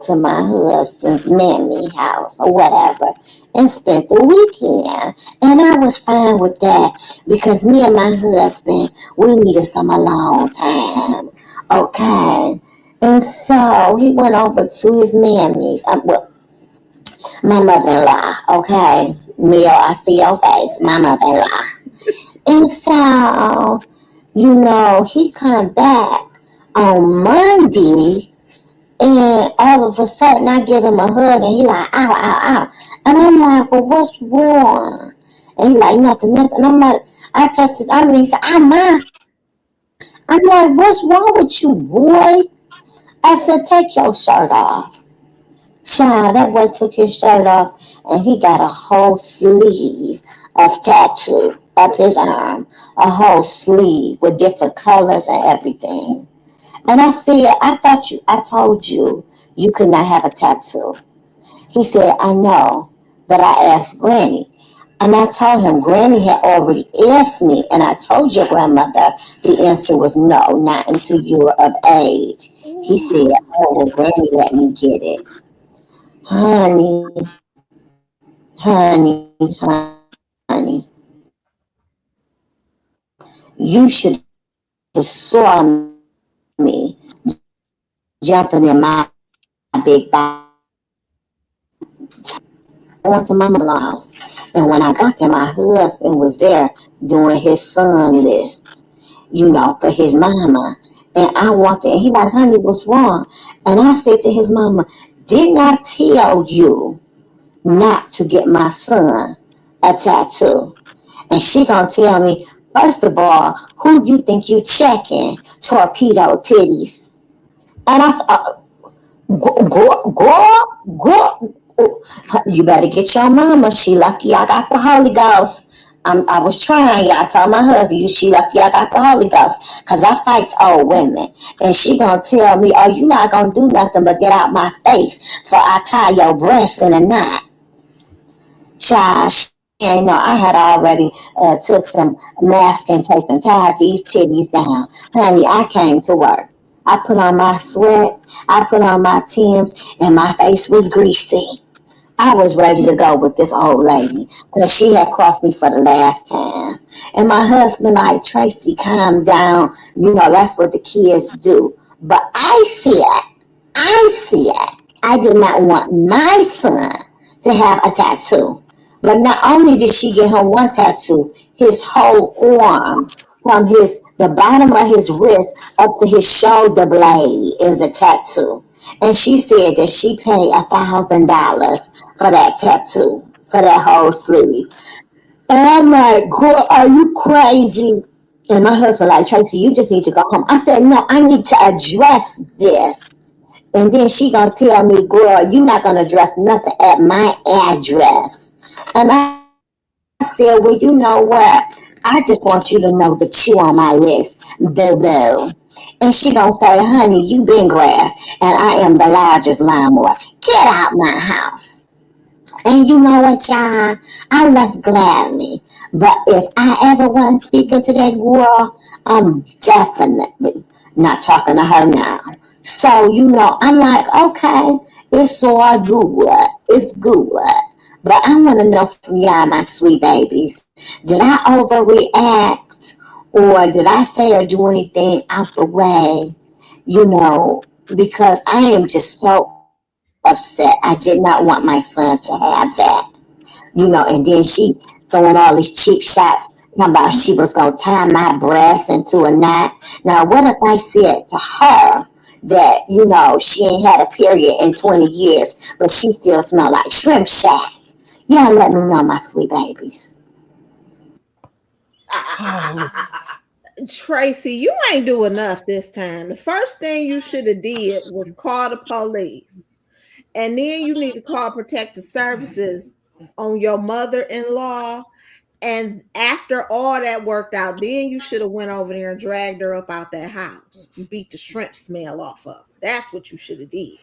to my husband's mammy house or whatever and spent the weekend. And I was fine with that because me and my husband, we needed some alone time. Okay. And so he went over to his mammy's, my mother-in-law, okay? Neil, I see your face, my mother-in-law. And so, you know, he come back on Monday and all of a sudden I give him a hug and he like, ow, ow, ow. And I'm like, well, what's wrong? And he like, nothing. And I'm like, I touched his arm and he said, I'm like, what's wrong with you, boy? I said, take your shirt off. Child, that boy took his shirt off and he got a whole sleeve of tattoo up his arm. A whole sleeve with different colors and everything. And I said, I told you you could not have a tattoo. He said, I know, but I asked Granny. And I told him, Granny had already asked me, and I told your grandmother the answer was no, not until you were of age. He said, oh, well, Granny let me get it. Honey. You should have saw me jumping in my big bag. I went to my mother's house, and when I got there, my husband was there doing his son list, you know, for his mama. And I walked in, and he like, honey, what's wrong? And I said to his mama, didn't I tell you not to get my son a tattoo? And she gonna tell me, first of all, who you think you checking? Torpedo titties. And I thought, go. You better get your mama. She lucky I got the Holy Ghost. I was trying, y'all. I told my husband, she lucky I got the Holy Ghost. Because I fights old women. And she gonna tell me, oh, you not gonna do nothing but get out my face for I tie your breasts in a knot. Child, you know, I had already took some masking tape and tied these titties down. Honey, I came to work. I put on my sweats, I put on my Timbs, and my face was greasy. I was ready to go with this old lady because she had crossed me for the last time. And my husband like, Tracy, calm down. You know, that's what the kids do. But I said, I did not want my son to have a tattoo. But not only did she get him one tattoo, his whole arm from the bottom of his wrist up to his shoulder blade is a tattoo. And she said that she paid $1,000 for that tattoo, for that whole sleeve. And I'm like, girl, are you crazy? And my husband like, Tracy, you just need to go home. I said, no, I need to address this. And then she gonna tell me, girl, you're not gonna address nothing at my address. And I said, well, you know what? I just want you to know that you on my list, boo-boo. And she gonna say, honey, you been grass, and I am the largest lawnmower. Get out my house. And you know what, y'all? I left gladly. But if I ever want to speak to that girl, I'm definitely not talking to her now. So, I'm like, okay, it's all good. It's good. But I want to know from y'all, my sweet babies, did I overreact? Or did I say or do anything out the way? Because I am just so upset. I did not want my son to have that. And then she throwing all these cheap shots about she was going to tie my breast into a knot. Now, what if I said to her that, she ain't had a period in 20 years, but she still smell like shrimp shack? Y'all let me know, my sweet babies. Tracy, you ain't do enough this time. The first thing you should have did was call the police. And then you need to call protective services on your mother-in-law. And after all that worked out, then you should have went over there and dragged her up out that house and beat the shrimp smell off of her. That's what you should have did.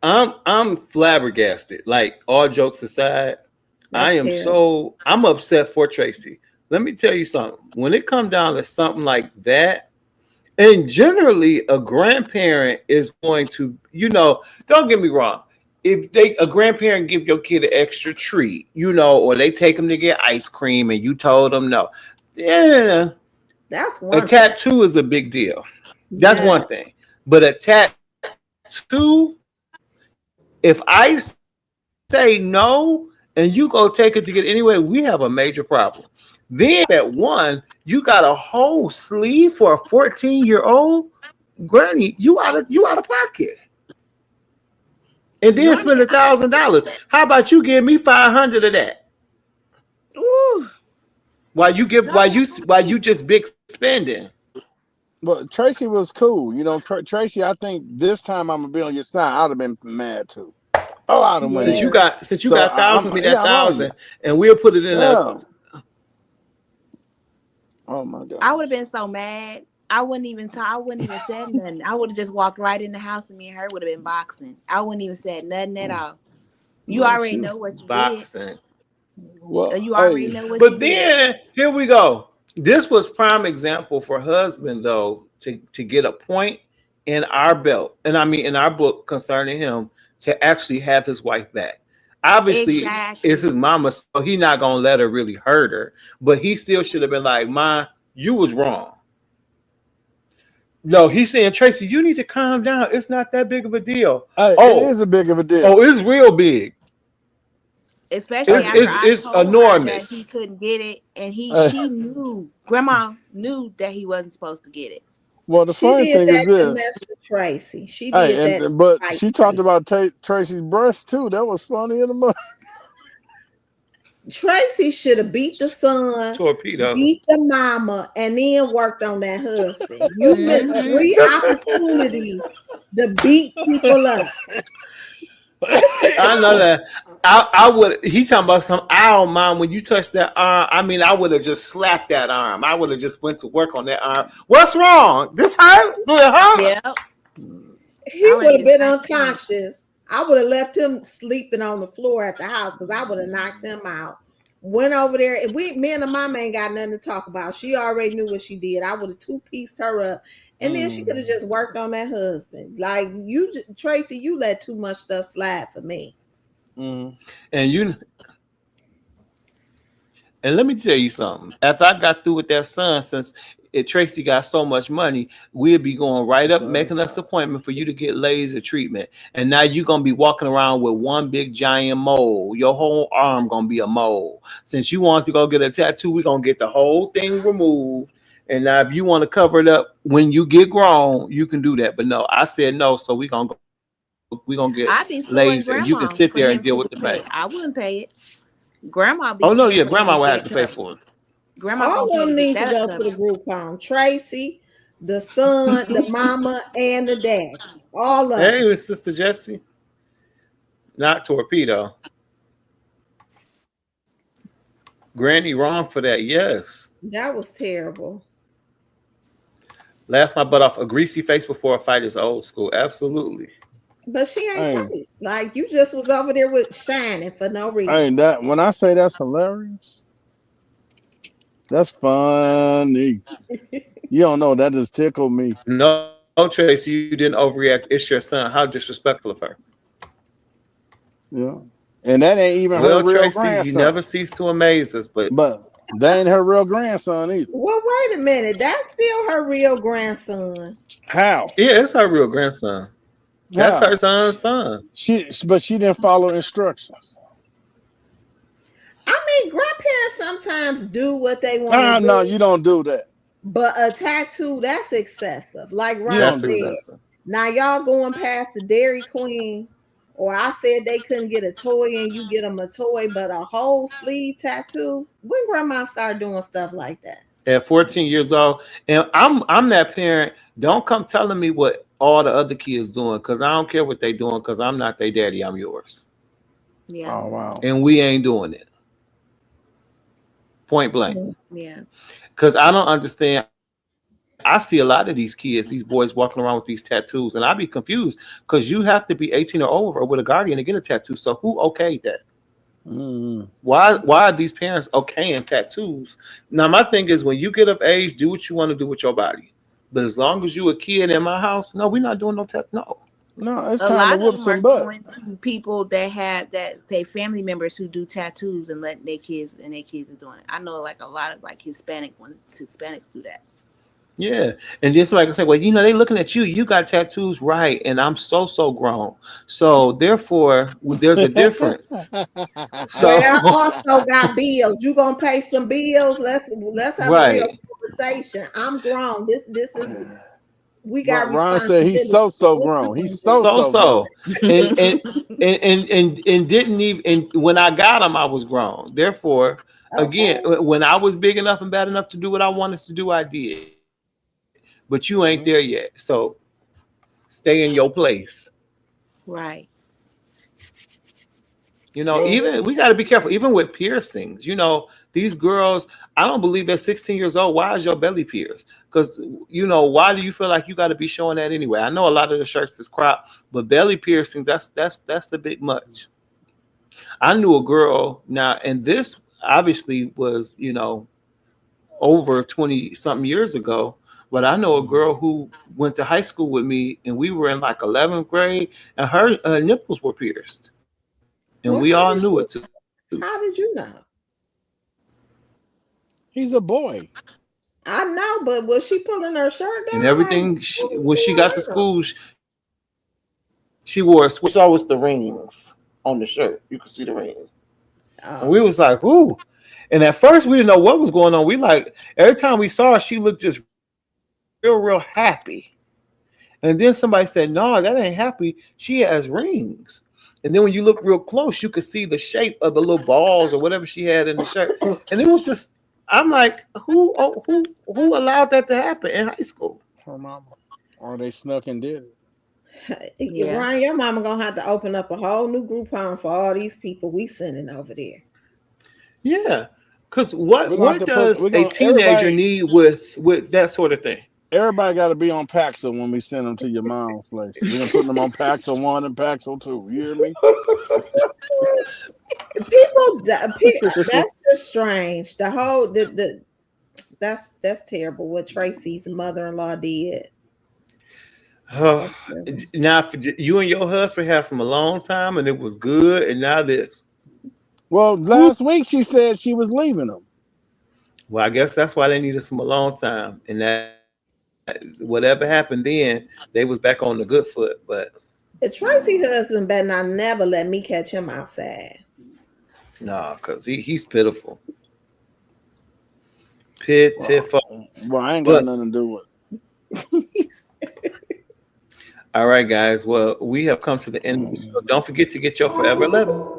I'm flabbergasted. Like, all jokes aside, I'm upset for Tracy. Let me tell you something. When it comes down to something like that, and generally a grandparent is going to, don't get me wrong. If a grandparent give your kid an extra treat, or they take them to get ice cream and you told them no, yeah, that's one. A tattoo is a big deal. That's one thing. But a tattoo, if I say no and you go take it to get anyway, we have a major problem. Then at one, you got a whole sleeve for a 14-year-old granny. You out of pocket. And then spend $1,000. How about you give me $500 of that? Ooh. While you just big spending. Well, Tracy was cool. Tracy, I think this time I'm gonna be on your side. I'd have been mad too. Oh, I'd have went. Since you got thousands, me that 1,000, and we'll put it in there. Oh my God. I would have been so mad. I wouldn't even said nothing. I would have just walked right in the house and me and her would have been boxing. I wouldn't even said nothing at all. You already know what you did. Well, you already know what you did. But then here we go. This was prime example for husband though to get a point in our belt, and I mean in our book concerning him to actually have his wife back. Obviously, it's his mama, so he's not gonna let her really hurt her. But he still should have been like, "Ma, you was wrong." No, he's saying, Tracy, you need to calm down. It's not that big of a deal. It is a big of a deal. Oh, it's real big. Especially after it's I told enormous. her that he couldn't get it, and she knew, Grandma knew that he wasn't supposed to get it. Well, the funny thing is this. Mess with Tracy. She did that. But she talked about Tracy's breast too. That was funny in the month. Tracy should have beat the son, torpedo, beat the mama, and then worked on that husband. You missed 3 opportunities to beat people up. I know that. I would. He's talking about some. I don't mind when you touch that arm. I mean, I would have just slapped that arm. I would have just went to work on that arm. What's wrong? This hurt? Do it hurt? Yep. He would have been unconscious. I would have left him sleeping on the floor at the house because I would have knocked him out. Went over there, and me and the mama ain't got nothing to talk about. She already knew what she did. I would have 2-pieced her up. And then she could have just worked on that husband. Like you, Tracy, you let too much stuff slide for me. And let me tell you something. After I got through with that son, since if Tracy got so much money, we'd be going right up, making us an appointment for you to get laser treatment. And now you're gonna be walking around with one big giant mole. Your whole arm gonna be a mole. Since you want to go get a tattoo, we're gonna get the whole thing removed. And now if you want to cover it up when you get grown, you can do that. But no, I said no, so we're gonna get I'd be suing laser. grandma You can sit for there him and deal to with the pay. back. I wouldn't pay it. Grandma be Oh no, paying yeah, for grandma him would to have get to pay covered. for it. Grandma All gonna of pay them to need get to that go to the covered. group home. Tracy, the son, the mama, and the daddy. All of them. Hey, Sister Jessie. Not torpedo. Granny wrong for that, yes. That was terrible. Laugh my butt off. A greasy face before a fight is old school. Absolutely. But she ain't Hey. right. Like you just was over there with shining for no reason. Hey, that when I say that's hilarious, that's funny. You don't know, that just tickled me. No, Tracy, you didn't overreact. It's your son. How disrespectful of her. Yeah. And that ain't even Well, her real Tracy, grandson. you never cease to amaze us, but that ain't her real grandson either. Well, wait a minute. That's still her real grandson. How? yeah, it's her real grandson. That's How? her son's son. But she didn't follow instructions. I mean, grandparents sometimes do what they want to do. No, you don't do that. But a tattoo, that's excessive. Like Ron That's said, excessive. now y'all going past the Dairy Queen, or I said they couldn't get a toy and you get them a toy, but a whole sleeve tattoo. When grandma started doing stuff like that? At 14 years old, and I'm that parent. Don't come telling me what all the other kids doing, because I don't care what they doing, because I'm not their daddy. I'm yours. Yeah. Oh wow. And we ain't doing it. Point blank. Yeah. Because I don't understand. I see a lot of these kids, these boys walking around with these tattoos, and I be confused because you have to be 18 or over with a guardian to get a tattoo. So who okayed that? Why are these parents okaying tattoos? Now my thing is, when you get of age, do what you want to do with your body. But as long as you a kid in my house, no, we're not doing no tattoo. No, it's A time lot to of whoop them some are butt. going to people that have that say family members who do tattoos and let their kids are doing it. I know like a lot of like Hispanics do that. Yeah, and just like I said, well, you know, they looking at you. You got tattoos, right? And I'm so grown. So therefore, there's a difference. So Well, I also got bills. You gonna pay some bills? Let's have a real conversation. I'm grown. This is we got. Ron said he's so grown. He's so grown. and didn't even. And when I got him, I was grown. Therefore, again, when I was big enough and bad enough to do what I wanted to do, I did. But you ain't there yet, so stay in your place. Right. You know, even we got to be careful. Even with piercings, you know, these girls. I don't believe they're 16 years old. Why is your belly pierced? Because you know, why do you feel like you got to be showing that anyway? I know a lot of the shirts is cropped, but belly piercings, that's the bit much. I knew a girl now, and this obviously was, you know, over 20 something years ago. But I know a girl who went to high school with me, and we were in like 11th grade, and her nipples were pierced, and Well, we how all did knew you- it too. How did you know? He's a boy. I know, but was she pulling her shirt down? And everything when she got to school, she wore a switch. Saw was the rings on the shirt. You could see the rings, and we was like, "Ooh!" And at first, we didn't know what was going on. We like every time we saw her, she looked just real happy. And then somebody said, "No, that ain't happy. She has rings." And then when you look real close, you could see the shape of the little balls or whatever she had in the shirt. And it was just, I'm like, who allowed that to happen in high school? Her mama. Or they snuck and did it. Yeah. Ryan, your mama gonna have to open up a whole new group home for all these people we sending over there. Yeah, because what does a teenager need with that sort of thing? Everybody got to be on Paxil when we send them to your mom's place. We're gonna put them on Paxil 1 and Paxil 2. You hear me? That's just strange. The whole that's terrible what Tracy's mother-in-law did. Now, if you and your husband had some a long time and it was good, and now this. Well, last week she said she was leaving him. Well, I guess that's why they needed some alone time, and that whatever happened then, they was back on the good foot. But The Tracy husband better not never let me catch him outside. nah, cause he's pitiful. Pitiful. Well, I ain't got nothing to do with it. All right, guys. Well, we have come to the end of the show. Don't forget to get your Forever 11.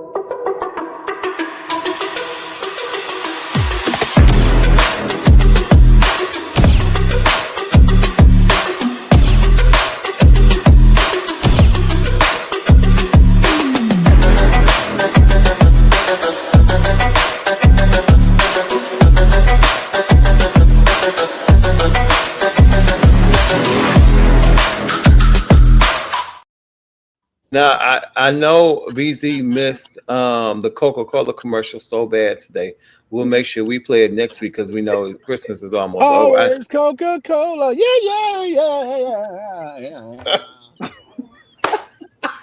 Now, I know BZ missed the Coca-Cola commercial so bad today. We'll make sure we play it next week because we know Christmas is almost over. Always Coca-Cola. Yeah.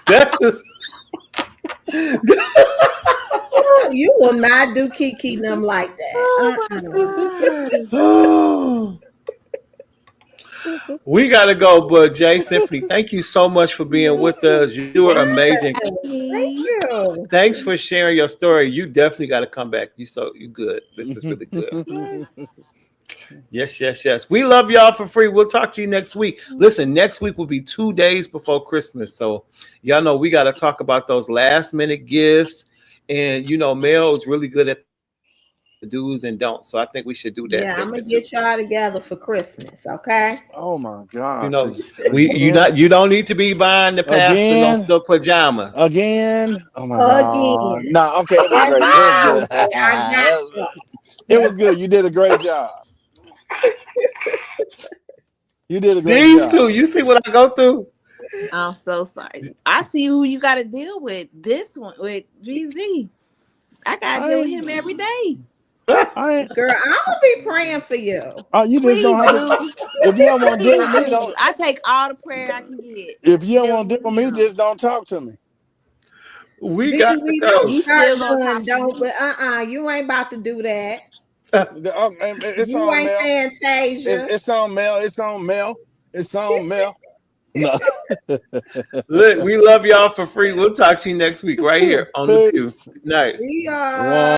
That's just... You will not do Kiki them like that. We gotta go, but Jay Symphony, thank you so much for being with us. You were amazing. Thank you. Thanks for sharing your story. You definitely got to come back. You good. This is really good. Yes. We love y'all for free. We'll talk to you next week. Listen, next week will be 2 days before Christmas, so y'all know we got to talk about those last minute gifts. And Mel is really good at the do's and don'ts. So I think we should do that. Yeah, I'm gonna get y'all together for Christmas, okay? Oh my gosh. You don't need to be buying the pastor no silk pajamas. Again. Oh my god. No, okay, it was great. It was good. You did a great job. You did a great job. These two, you see what I go through? I'm so sorry. I see who you got to deal with. This one with GZ. I got to deal with him every day. Girl, I'm gonna be praying for you. Oh, you just don't have to. If you don't want to deal with me, don't. I take all the prayer I can get. If you don't want to deal with me, just don't talk to me. We got to go. You still gonna talk, but you ain't about to do that. It's you on ain't Mel. Fantasia. It's on Mel. It's on Mel. It's on Mel. No. Look, we love y'all for free. We'll talk to you next week right here on the Pew. Good night. We are.